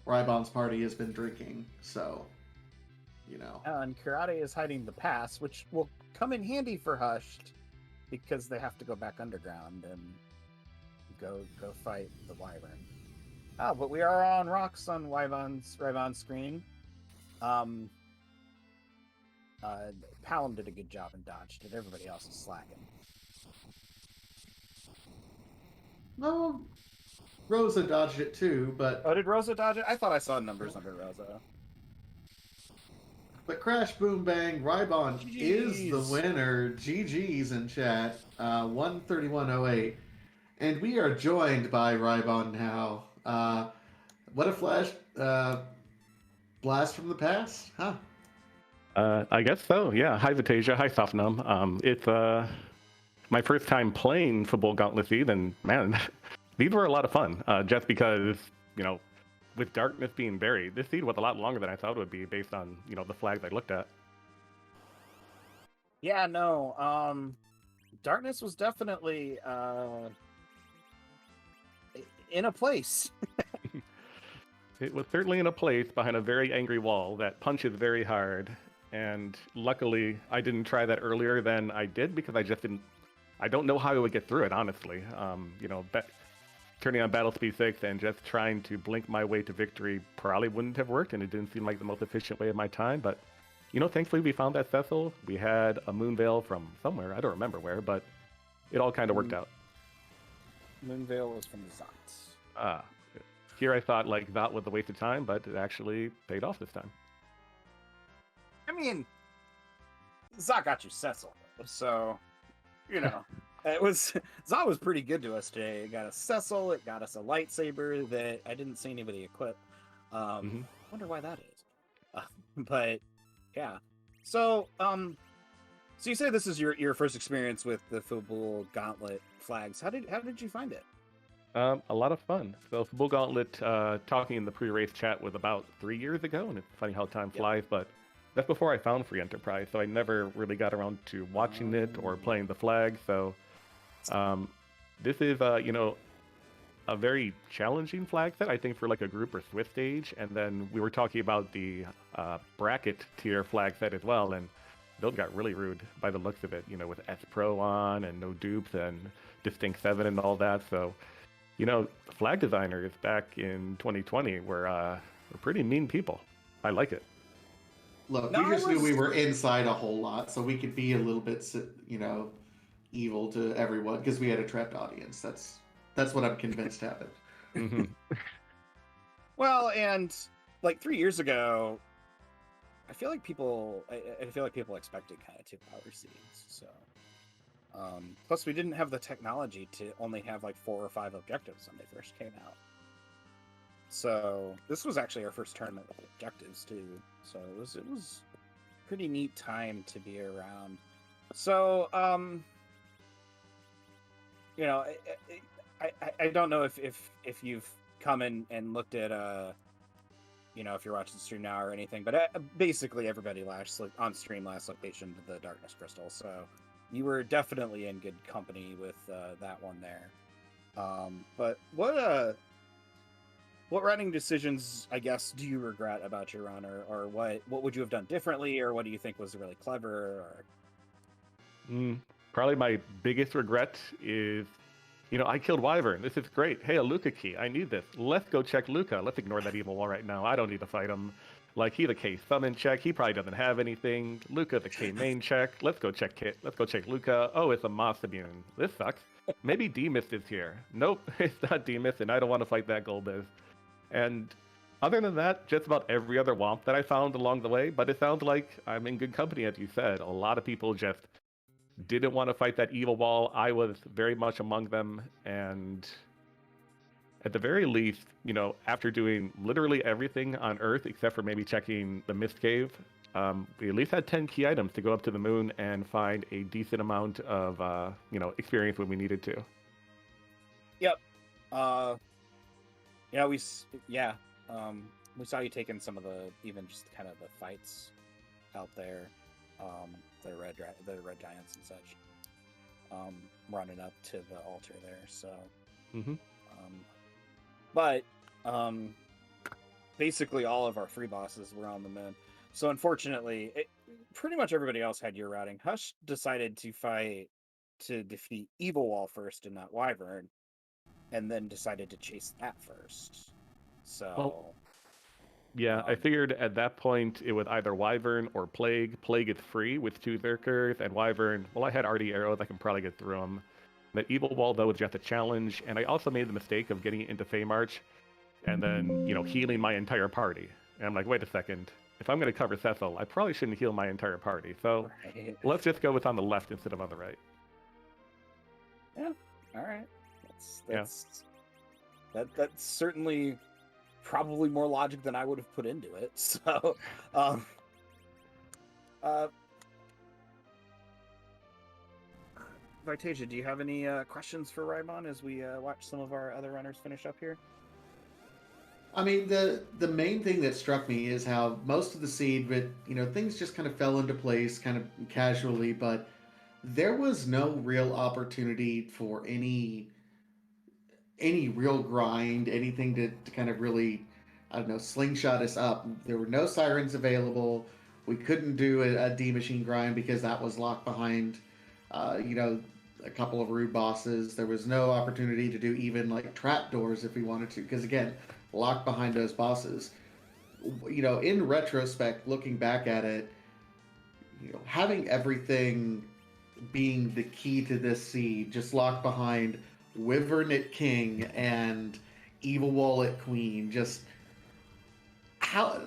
Rybon's party has been drinking. So, you know. And Karate is hiding the pass, which will come in handy for Hushed, because they have to go back underground and go fight the Wyvern. Oh, but we are on rocks on Rybon's screen. Palom did a good job and dodged it. Everybody else is slacking. No, Rosa dodged it too, but... Oh, did Rosa dodge it? I thought I saw numbers under Rosa. But Crash Boom Bang, Rybon GGs. is the winner. GG's in chat. 131.08. And we are joined by Rybon now. What a flash blast from the past, huh? I guess so, yeah. Hi, Vitasia. Hi, Sofnum. It's my first time playing Fabul Gauntlet Seed, and man, these were a lot of fun. Just because, you know, with Darkness being buried, this seed was a lot longer than I thought it would be based on, you know, the flags I looked at. Yeah, no. Darkness was definitely in a place. It was certainly in a place behind a very angry wall that punches very hard. And luckily, I didn't try that earlier than I did, because I just didn't. I don't know how I would get through it, honestly. You know, turning on Battle Speed 6 and just trying to blink my way to victory probably wouldn't have worked, and it didn't seem like the most efficient way of my time. But, you know, thankfully we found that Cecil. We had a Moonveil from somewhere. I don't remember where, but it all kind of worked out. Moonveil was from the Zots. Here I thought, like, that was a waste of time, but it actually paid off this time. I mean, Zot got you Cecil, so, you know, Zot was pretty good to us today. It got us Cecil, it got us a lightsaber that I didn't see anybody equip. Wonder why that is. But, yeah. So you say this is your first experience with the Fabul Gauntlet flags. How did you find it? A lot of fun. So Fabul Gauntlet, talking in the pre-race chat was about 3 years ago, and it's funny how time flies, but that's before I found Free Enterprise, so I never really got around to watching it or playing the flag. So this is, you know, a very challenging flag set, I think, for like a group or Swift stage. And then we were talking about the bracket tier flag set as well, and those got really rude by the looks of it, with S Pro on and no dupes and Distinct 7 and all that. So, flag designers back in 2020 were pretty mean people. I like it. Look, No, we I just knew we was- were inside a whole lot, so we could be a little bit, evil to everyone because we had a trapped audience. That's what I'm convinced happened. Hmm. Well, and like 3 years ago, I feel like people expected kind of 2 power seeds. So, plus we didn't have the technology to only have like 4 or 5 objectives when they first came out. So this was actually our first tournament with objectives too. So it was pretty neat time to be around. So I don't know if you've come in and looked at if you're watching the stream now or anything, but basically everybody on stream last location to the Darkness Crystal. So you were definitely in good company with that one there. But what running decisions, I guess, do you regret about your run, or what would you have done differently, or what do you think was really clever? Or Probably my biggest regret is, I killed Wyvern. This is great. Hey, a Luca key. I need this. Let's go check Luca. Let's ignore that evil wall right now. I don't need to fight him. Like, he the K summon check. He probably doesn't have anything. Luca the K main check. Let's go check Kit. Let's go check Luca. Oh, it's a Moss immune. This sucks. Maybe Demus is here. Nope, it's not Demus, and I don't want to fight that Golbez. And other than that, just about every other womp that I found along the way, but it sounds like I'm in good company, as you said. A lot of people just didn't want to fight that evil wall. I was very much among them, and at the very least, after doing literally everything on Earth except for maybe checking the Mist Cave, we at least had 10 key items to go up to the moon and find a decent amount of, experience when we needed to. Yep. We saw you taking some of even just kind of the fights out there, the red giants and such, running up to the altar there. So, but basically all of our free bosses were on the moon. So unfortunately, pretty much everybody else had your routing. Hush decided to defeat Evil Wall first and not Wyvern, and then decided to chase that first. So, well, yeah, I figured at that point it was either Wyvern or Plague. Plague is free with 2 Zerkers, and Wyvern, well, I had already arrows, I can probably get through them. The Evil Wall, though, was just a challenge, and I also made the mistake of getting into Fey March and then, healing my entire party. And I'm like, wait a second, if I'm going to cover Cecil, I probably shouldn't heal my entire party. So let's just go with on the left instead of on the right. Yeah, all right. That's certainly probably more logic than I would have put into it. So, Vitasia, do you have any questions for Raimon as we watch some of our other runners finish up here? I mean, the main thing that struck me is how most of the seed, but things just kind of fell into place, kind of casually. But there was no real opportunity for any real grind, anything to kind of really, I don't know, slingshot us up. There were no sirens available. We couldn't do a D machine grind because that was locked behind, a couple of rude bosses. There was no opportunity to do even like trap doors if we wanted to, because again, locked behind those bosses. In retrospect, looking back at it, having everything being the key to this seed, just locked behind Wyvern at King and Evil Wall at Queen, just how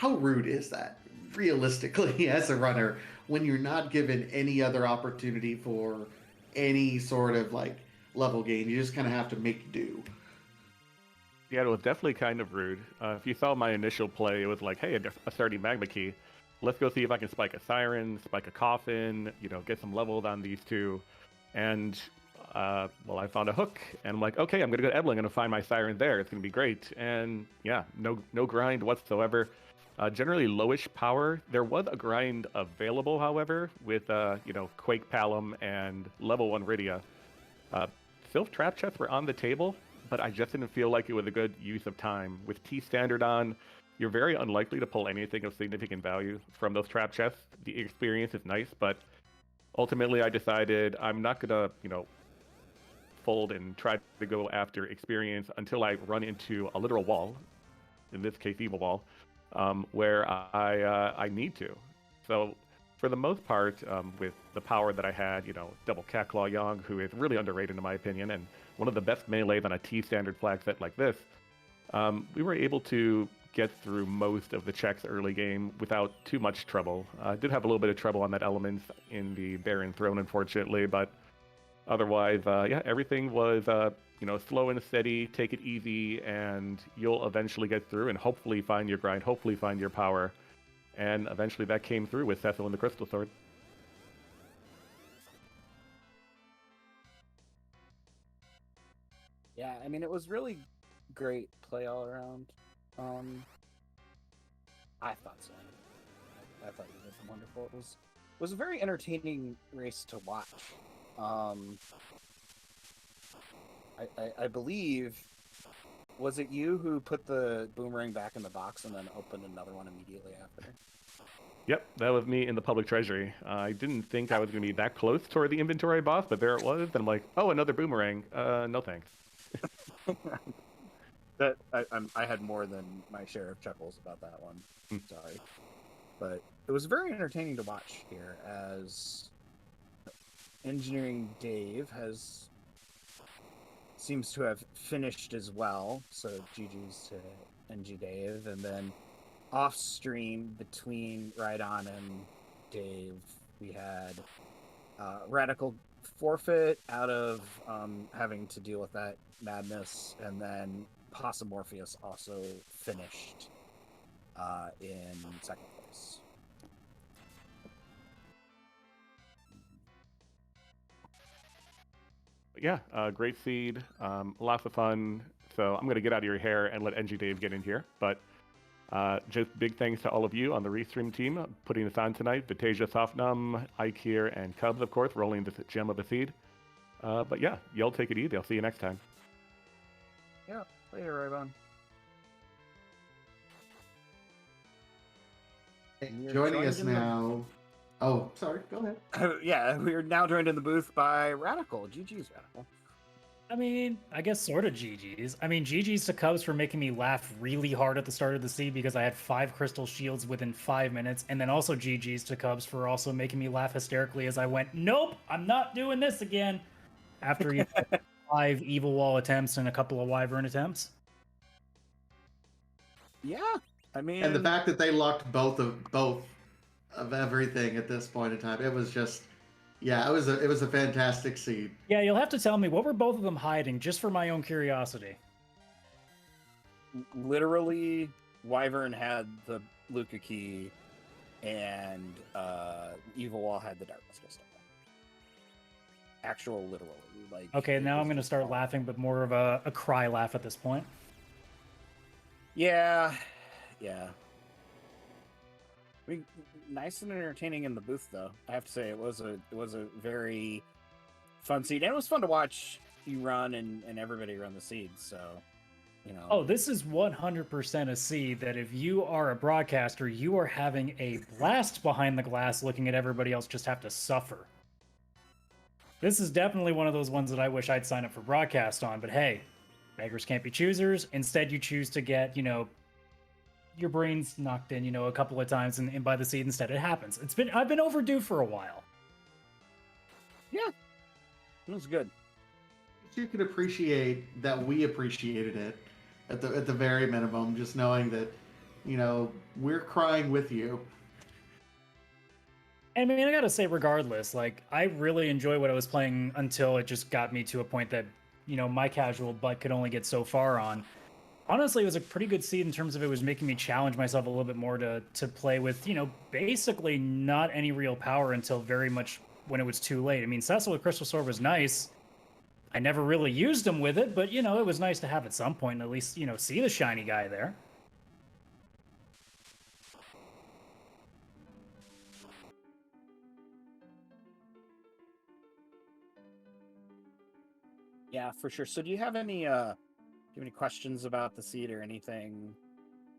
rude is that realistically as a runner when you're not given any other opportunity for any sort of level gain? You just kind of have to make do. Yeah, it was definitely kind of rude. If you saw my initial play, it was like, hey, a starting magma key. Let's go see if I can spike a siren, spike a coffin, get some levels on these two. And, I found a hook, and I'm like, okay, I'm going to go to Ebling, I'm going to find my siren there. It's going to be great. And yeah, no grind whatsoever. Generally lowish power. There was a grind available, however, with, Quake Palom and level 1 Rydia. Sylph trap chests were on the table, but I just didn't feel like it was a good use of time. With T standard on, you're very unlikely to pull anything of significant value from those trap chests. The experience is nice, but ultimately I decided I'm not gonna, fold and try to go after experience until I run into a literal wall, in this case evil wall, where I need to. So for the most part, with the power that I had, double Catclaw Young, who is really underrated in my opinion, and one of the best melees on a T standard flag set like this, we were able to get through most of the checks early game without too much trouble. Did have a little bit of trouble on that element in the Baron Throne, unfortunately, but otherwise, everything was, slow and steady, take it easy, and you'll eventually get through and hopefully find your grind, hopefully find your power. And eventually that came through with Cecil and the Crystal Sword. Yeah, I mean, it was really great play all around. I thought so. I thought it was wonderful. It was a very entertaining race to watch. I believe, was it you who put the boomerang back in the box and then opened another one immediately after? Yep, that was me in the public treasury. I didn't think I was going to be that close toward the inventory boss, but there it was. And I'm like, oh, another boomerang. No thanks. I had more than my share of chuckles about that one. Sorry. But it was very entertaining to watch here as Engineering Dave seems to have finished as well. So GG's to NG Dave. And then off stream between Rhydon and Dave, we had Radical forfeit out of having to deal with that madness, and then Possum Morpheus also finished in second place. Yeah, great seed, lots of fun. So I'm going to get out of your hair and let NG Dave get in here. But just big thanks to all of you on the Restream team putting this on tonight. Vitasia, Softnum, Ike here, and Cubs, of course, rolling this gem of a seed. But yeah, y'all take it easy. I'll see you next time. Yeah, later, Rybon. Joining us now. Oh, sorry. Go ahead. Yeah, we're now joined in the booth by Radical. GG's Radical. I mean, I guess sort of GG's. I mean, GG's to Cubs for making me laugh really hard at the start of the seed because I had 5 crystal shields within 5 minutes. And then also GG's to Cubs for also making me laugh hysterically as I went, nope, I'm not doing this again. After you 5 evil wall attempts and a couple of wyvern attempts. Yeah, I mean, And the fact that they locked both of everything at this point in time, it was just, yeah, it was a fantastic seed. Yeah, you'll have to tell me, what were both of them hiding, just for my own curiosity? literally, Wyvern had the Luca key, and Evil Wall had the Darkness Crystal. Actual, literally, like. Okay, now I'm gonna start laughing, but more of a cry laugh at this point. Yeah. Nice and entertaining in the booth, though. I have to say, it was a very fun seed, and it was fun to watch you run and everybody run the seeds. So, Oh, this is 100% a seed that if you are a broadcaster, you are having a blast behind the glass, looking at everybody else just have to suffer. This is definitely one of those ones that I wish I'd sign up for broadcast on. But hey, beggars can't be choosers. Instead, you choose to get, your brains knocked in, a couple of times and by the seed instead. It happens. I've been overdue for a while. Yeah, it was good. You could appreciate that we appreciated it at the very minimum, just knowing that, we're crying with you. I mean, I gotta say, regardless, like, I really enjoy what I was playing until it just got me to a point that, my casual butt could only get so far on. Honestly, it was a pretty good seed in terms of it was making me challenge myself a little bit more to play with, basically not any real power until very much when it was too late. I mean, Cecil with Crystal Sword was nice. I never really used him with it, but, it was nice to have at some point and at least, see the shiny guy there. Yeah, for sure. So do you have any questions about the seed or anything?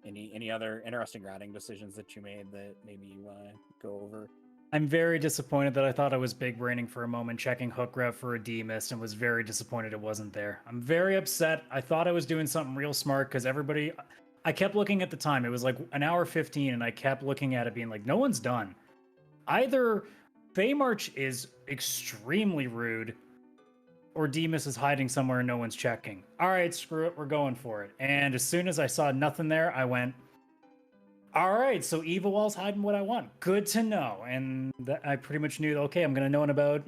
Any other interesting routing decisions that you made that maybe you want to go over? I'm very disappointed that I thought I was big braining for a moment, checking hook rev for a demist, and was very disappointed it wasn't there. I'm very upset. I thought I was doing something real smart because everybody. I kept looking at the time. It was like an hour 15, and I kept looking at it, being like, no one's done. Either Feymarch is extremely rude, or Demus is hiding somewhere and no one's checking. All right, screw it, we're going for it. And as soon as I saw nothing there, I went, all right, so Evil Wall's hiding what I want. Good to know. And I pretty much knew, okay, I'm going to know in about,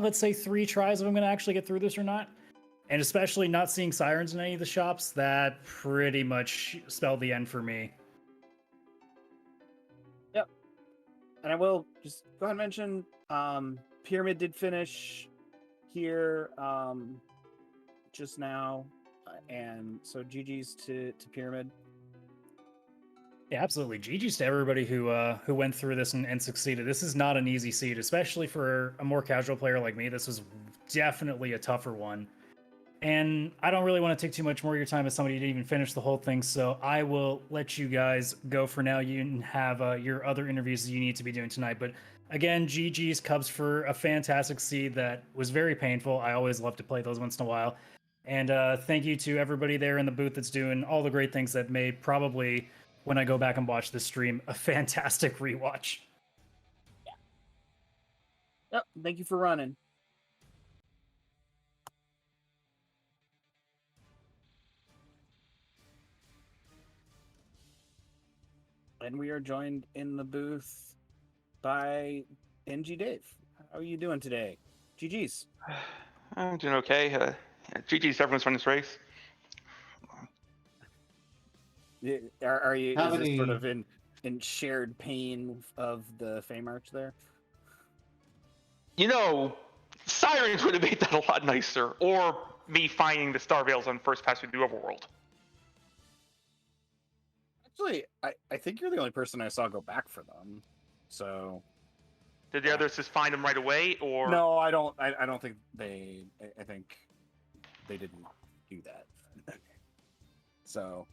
let's say 3 tries if I'm going to actually get through this or not. And especially not seeing sirens in any of the shops, that pretty much spelled the end for me. Yep. And I will just go ahead and mention Pyramid did finish here just now. And so GG's to Pyramid. Yeah, absolutely. GG's to everybody who went through this and succeeded. This is not an easy seed, especially for a more casual player like me. This was definitely a tougher one. And I don't really want to take too much more of your time as somebody who didn't even finish the whole thing, so I will let you guys go for now. You can have your other interviews that you need to be doing tonight. But again, GG's Cubs for a fantastic seed that was very painful. I always love to play those once in a while. And thank you to everybody there in the booth that's doing all the great things that made probably, when I go back and watch this stream, a fantastic rewatch. Yep. Thank you for running. And we are joined in the booth by NG Dave. How are you doing today? GG's. I'm doing okay. GG's, everyone's run this race. Are you How is this many- sort of in shared pain of the Feymarch there? You know, Sirens would have made that a lot nicer, or me finding the Star Veils on first pass with the Overworld. Actually, I think you're the only person I saw go back for them. So Did the others just find them right away, or no, I don't think they. I think they didn't do that. So,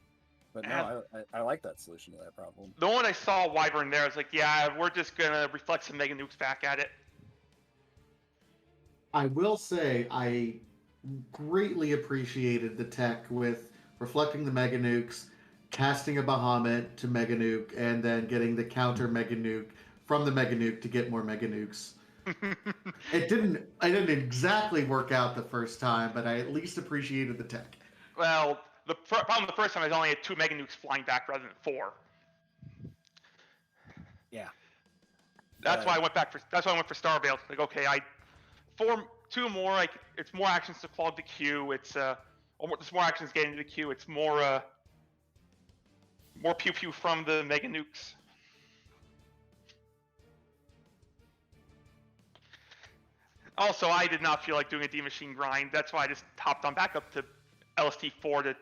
but no, I like that solution to that problem. The one I saw Wyvern there, I was like, yeah, we're just gonna reflect some Mega Nukes back at it. I will say I greatly appreciated the tech with reflecting the Mega Nukes, casting a Bahamut to Mega Nuke, and then getting the counter Mega Nuke from the Mega Nuke to get more Mega Nukes. I didn't exactly work out the first time, but I at least appreciated the tech. Well, the problem the first time is I only had 2 Mega Nukes flying back rather than 4. Yeah. That's why I went back for. That's why I went for Star Veils. Like, okay, 2 more. Like, it's more actions to clog the queue. It's there's more actions getting into the queue. It's more pew pew from the Mega Nukes. Also, I did not feel like doing a D Machine grind. That's why I just hopped on back up to LST4 to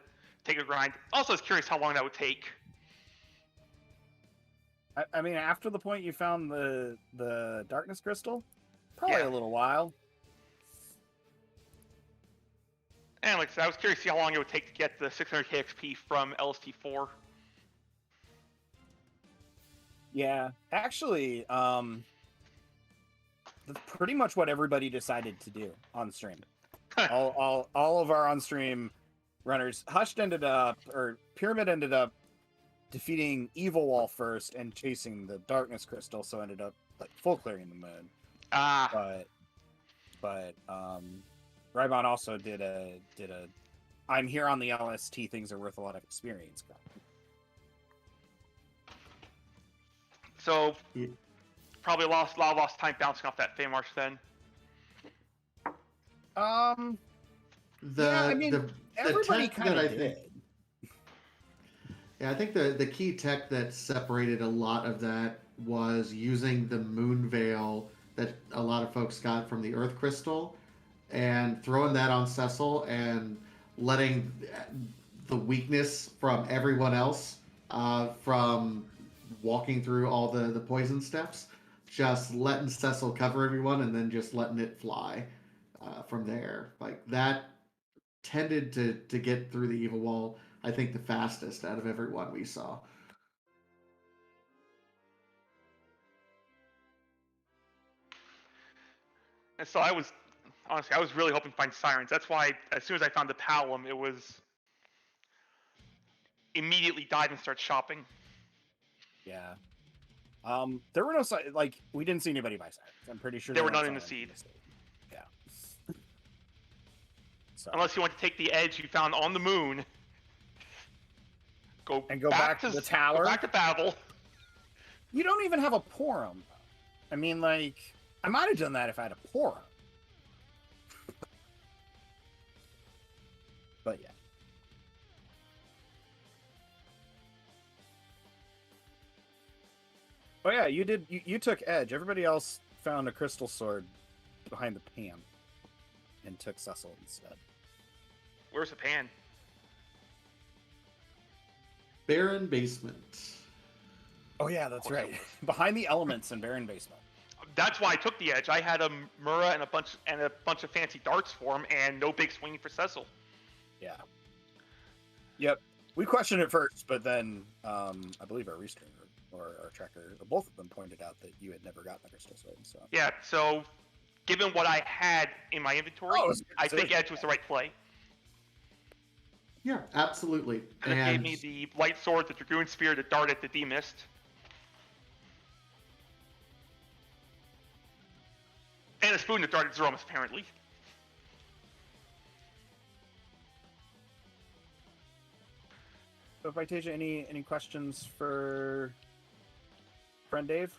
take a grind. Also, I was curious how long that would take. I mean, after the point you found the Darkness Crystal, probably Yeah. a little while. And like I said, I was curious to see how long it would take to get the 600 KXP from LST4. Yeah, actually, that's pretty much what everybody decided to do on stream. all of our on stream runners. Pyramid ended up defeating Evil Wall first and chasing the Darkness Crystal, so ended up like full clearing the moon. But Rybon also did a I'm here on the LST, things are worth a lot of experience. So Yeah. probably lost a lot of lost time bouncing off that Feymarch then. Yeah, I mean, everybody tech kind that I of think- did. Yeah, I think the key tech that separated a lot of that was using the moon veil that a lot of folks got from the Earth Crystal and throwing that on Cecil and letting the weakness from everyone else from walking through all the poison steps, just letting Cecil cover everyone and then just letting it fly from there. Like that tended to get through the evil wall, I think, the fastest out of everyone we saw. And so I was honestly, I was really hoping to find sirens. That's why as soon as I found the Palom, it was immediately dive and start shopping. Yeah. There were no like we didn't see anybody by sirens. I'm pretty sure There were weren't none in the sirens seed. Yeah. So. Unless you want to take the edge you found on the moon, go back to the tower. Go back to Fabul. You don't even have a Porum. I mean, like, I might have done that if I had a Porum. But yeah. Oh yeah, you did. You took Edge. Everybody else found a crystal sword behind the pan and took Cecil instead. Where's the pan? Barren basement. Oh yeah, that's right. Behind the elements in Barren basement. That's why I took the edge. I had a Mura and a bunch of fancy darts for him, and no big swinging for Cecil. Yeah. Yep. We questioned it first, but then I believe our restringer or our tracker, both of them pointed out that you had never gotten the crystal sword. So yeah. So, given what I had in my inventory, I think edge was the right play. Yeah, absolutely. And it gave me the light sword, the dragoon spear, the dart at the D-mist. And a spoon that darted Zeromus, apparently. So, Vitasia, any questions for friend Dave?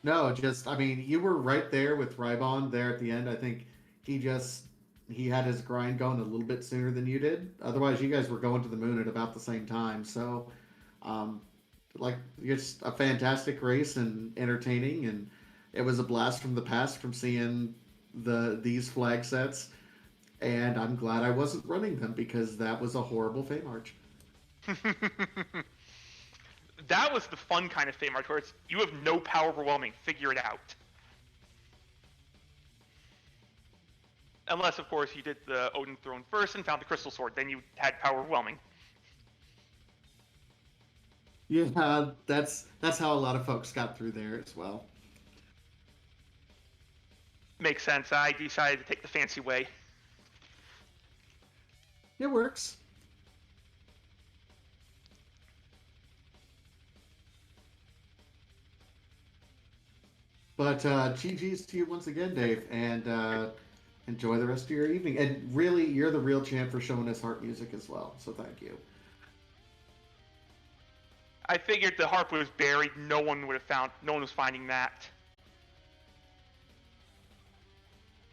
No, just, I mean, you were right there with Rybon there at the end. I think he had his grind going a little bit sooner than you did. Otherwise, you guys were going to the moon at about the same time. So, like, just a fantastic race and entertaining, and it was a blast from the past from seeing these flag sets. And I'm glad I wasn't running them because that was a horrible Fate March. That was the fun kind of Fate March where it's, you have no power overwhelming, figure it out. Unless, of course, you did the Odin Throne first and found the Crystal Sword, then you had power overwhelming. Yeah, that's how a lot of folks got through there as well. Makes sense. I decided to take the fancy way. It works. But GG's to you once again, Dave, and enjoy the rest of your evening. And really, you're the real champ for showing us harp music as well, so thank you. I figured the harp was buried. No one was finding that.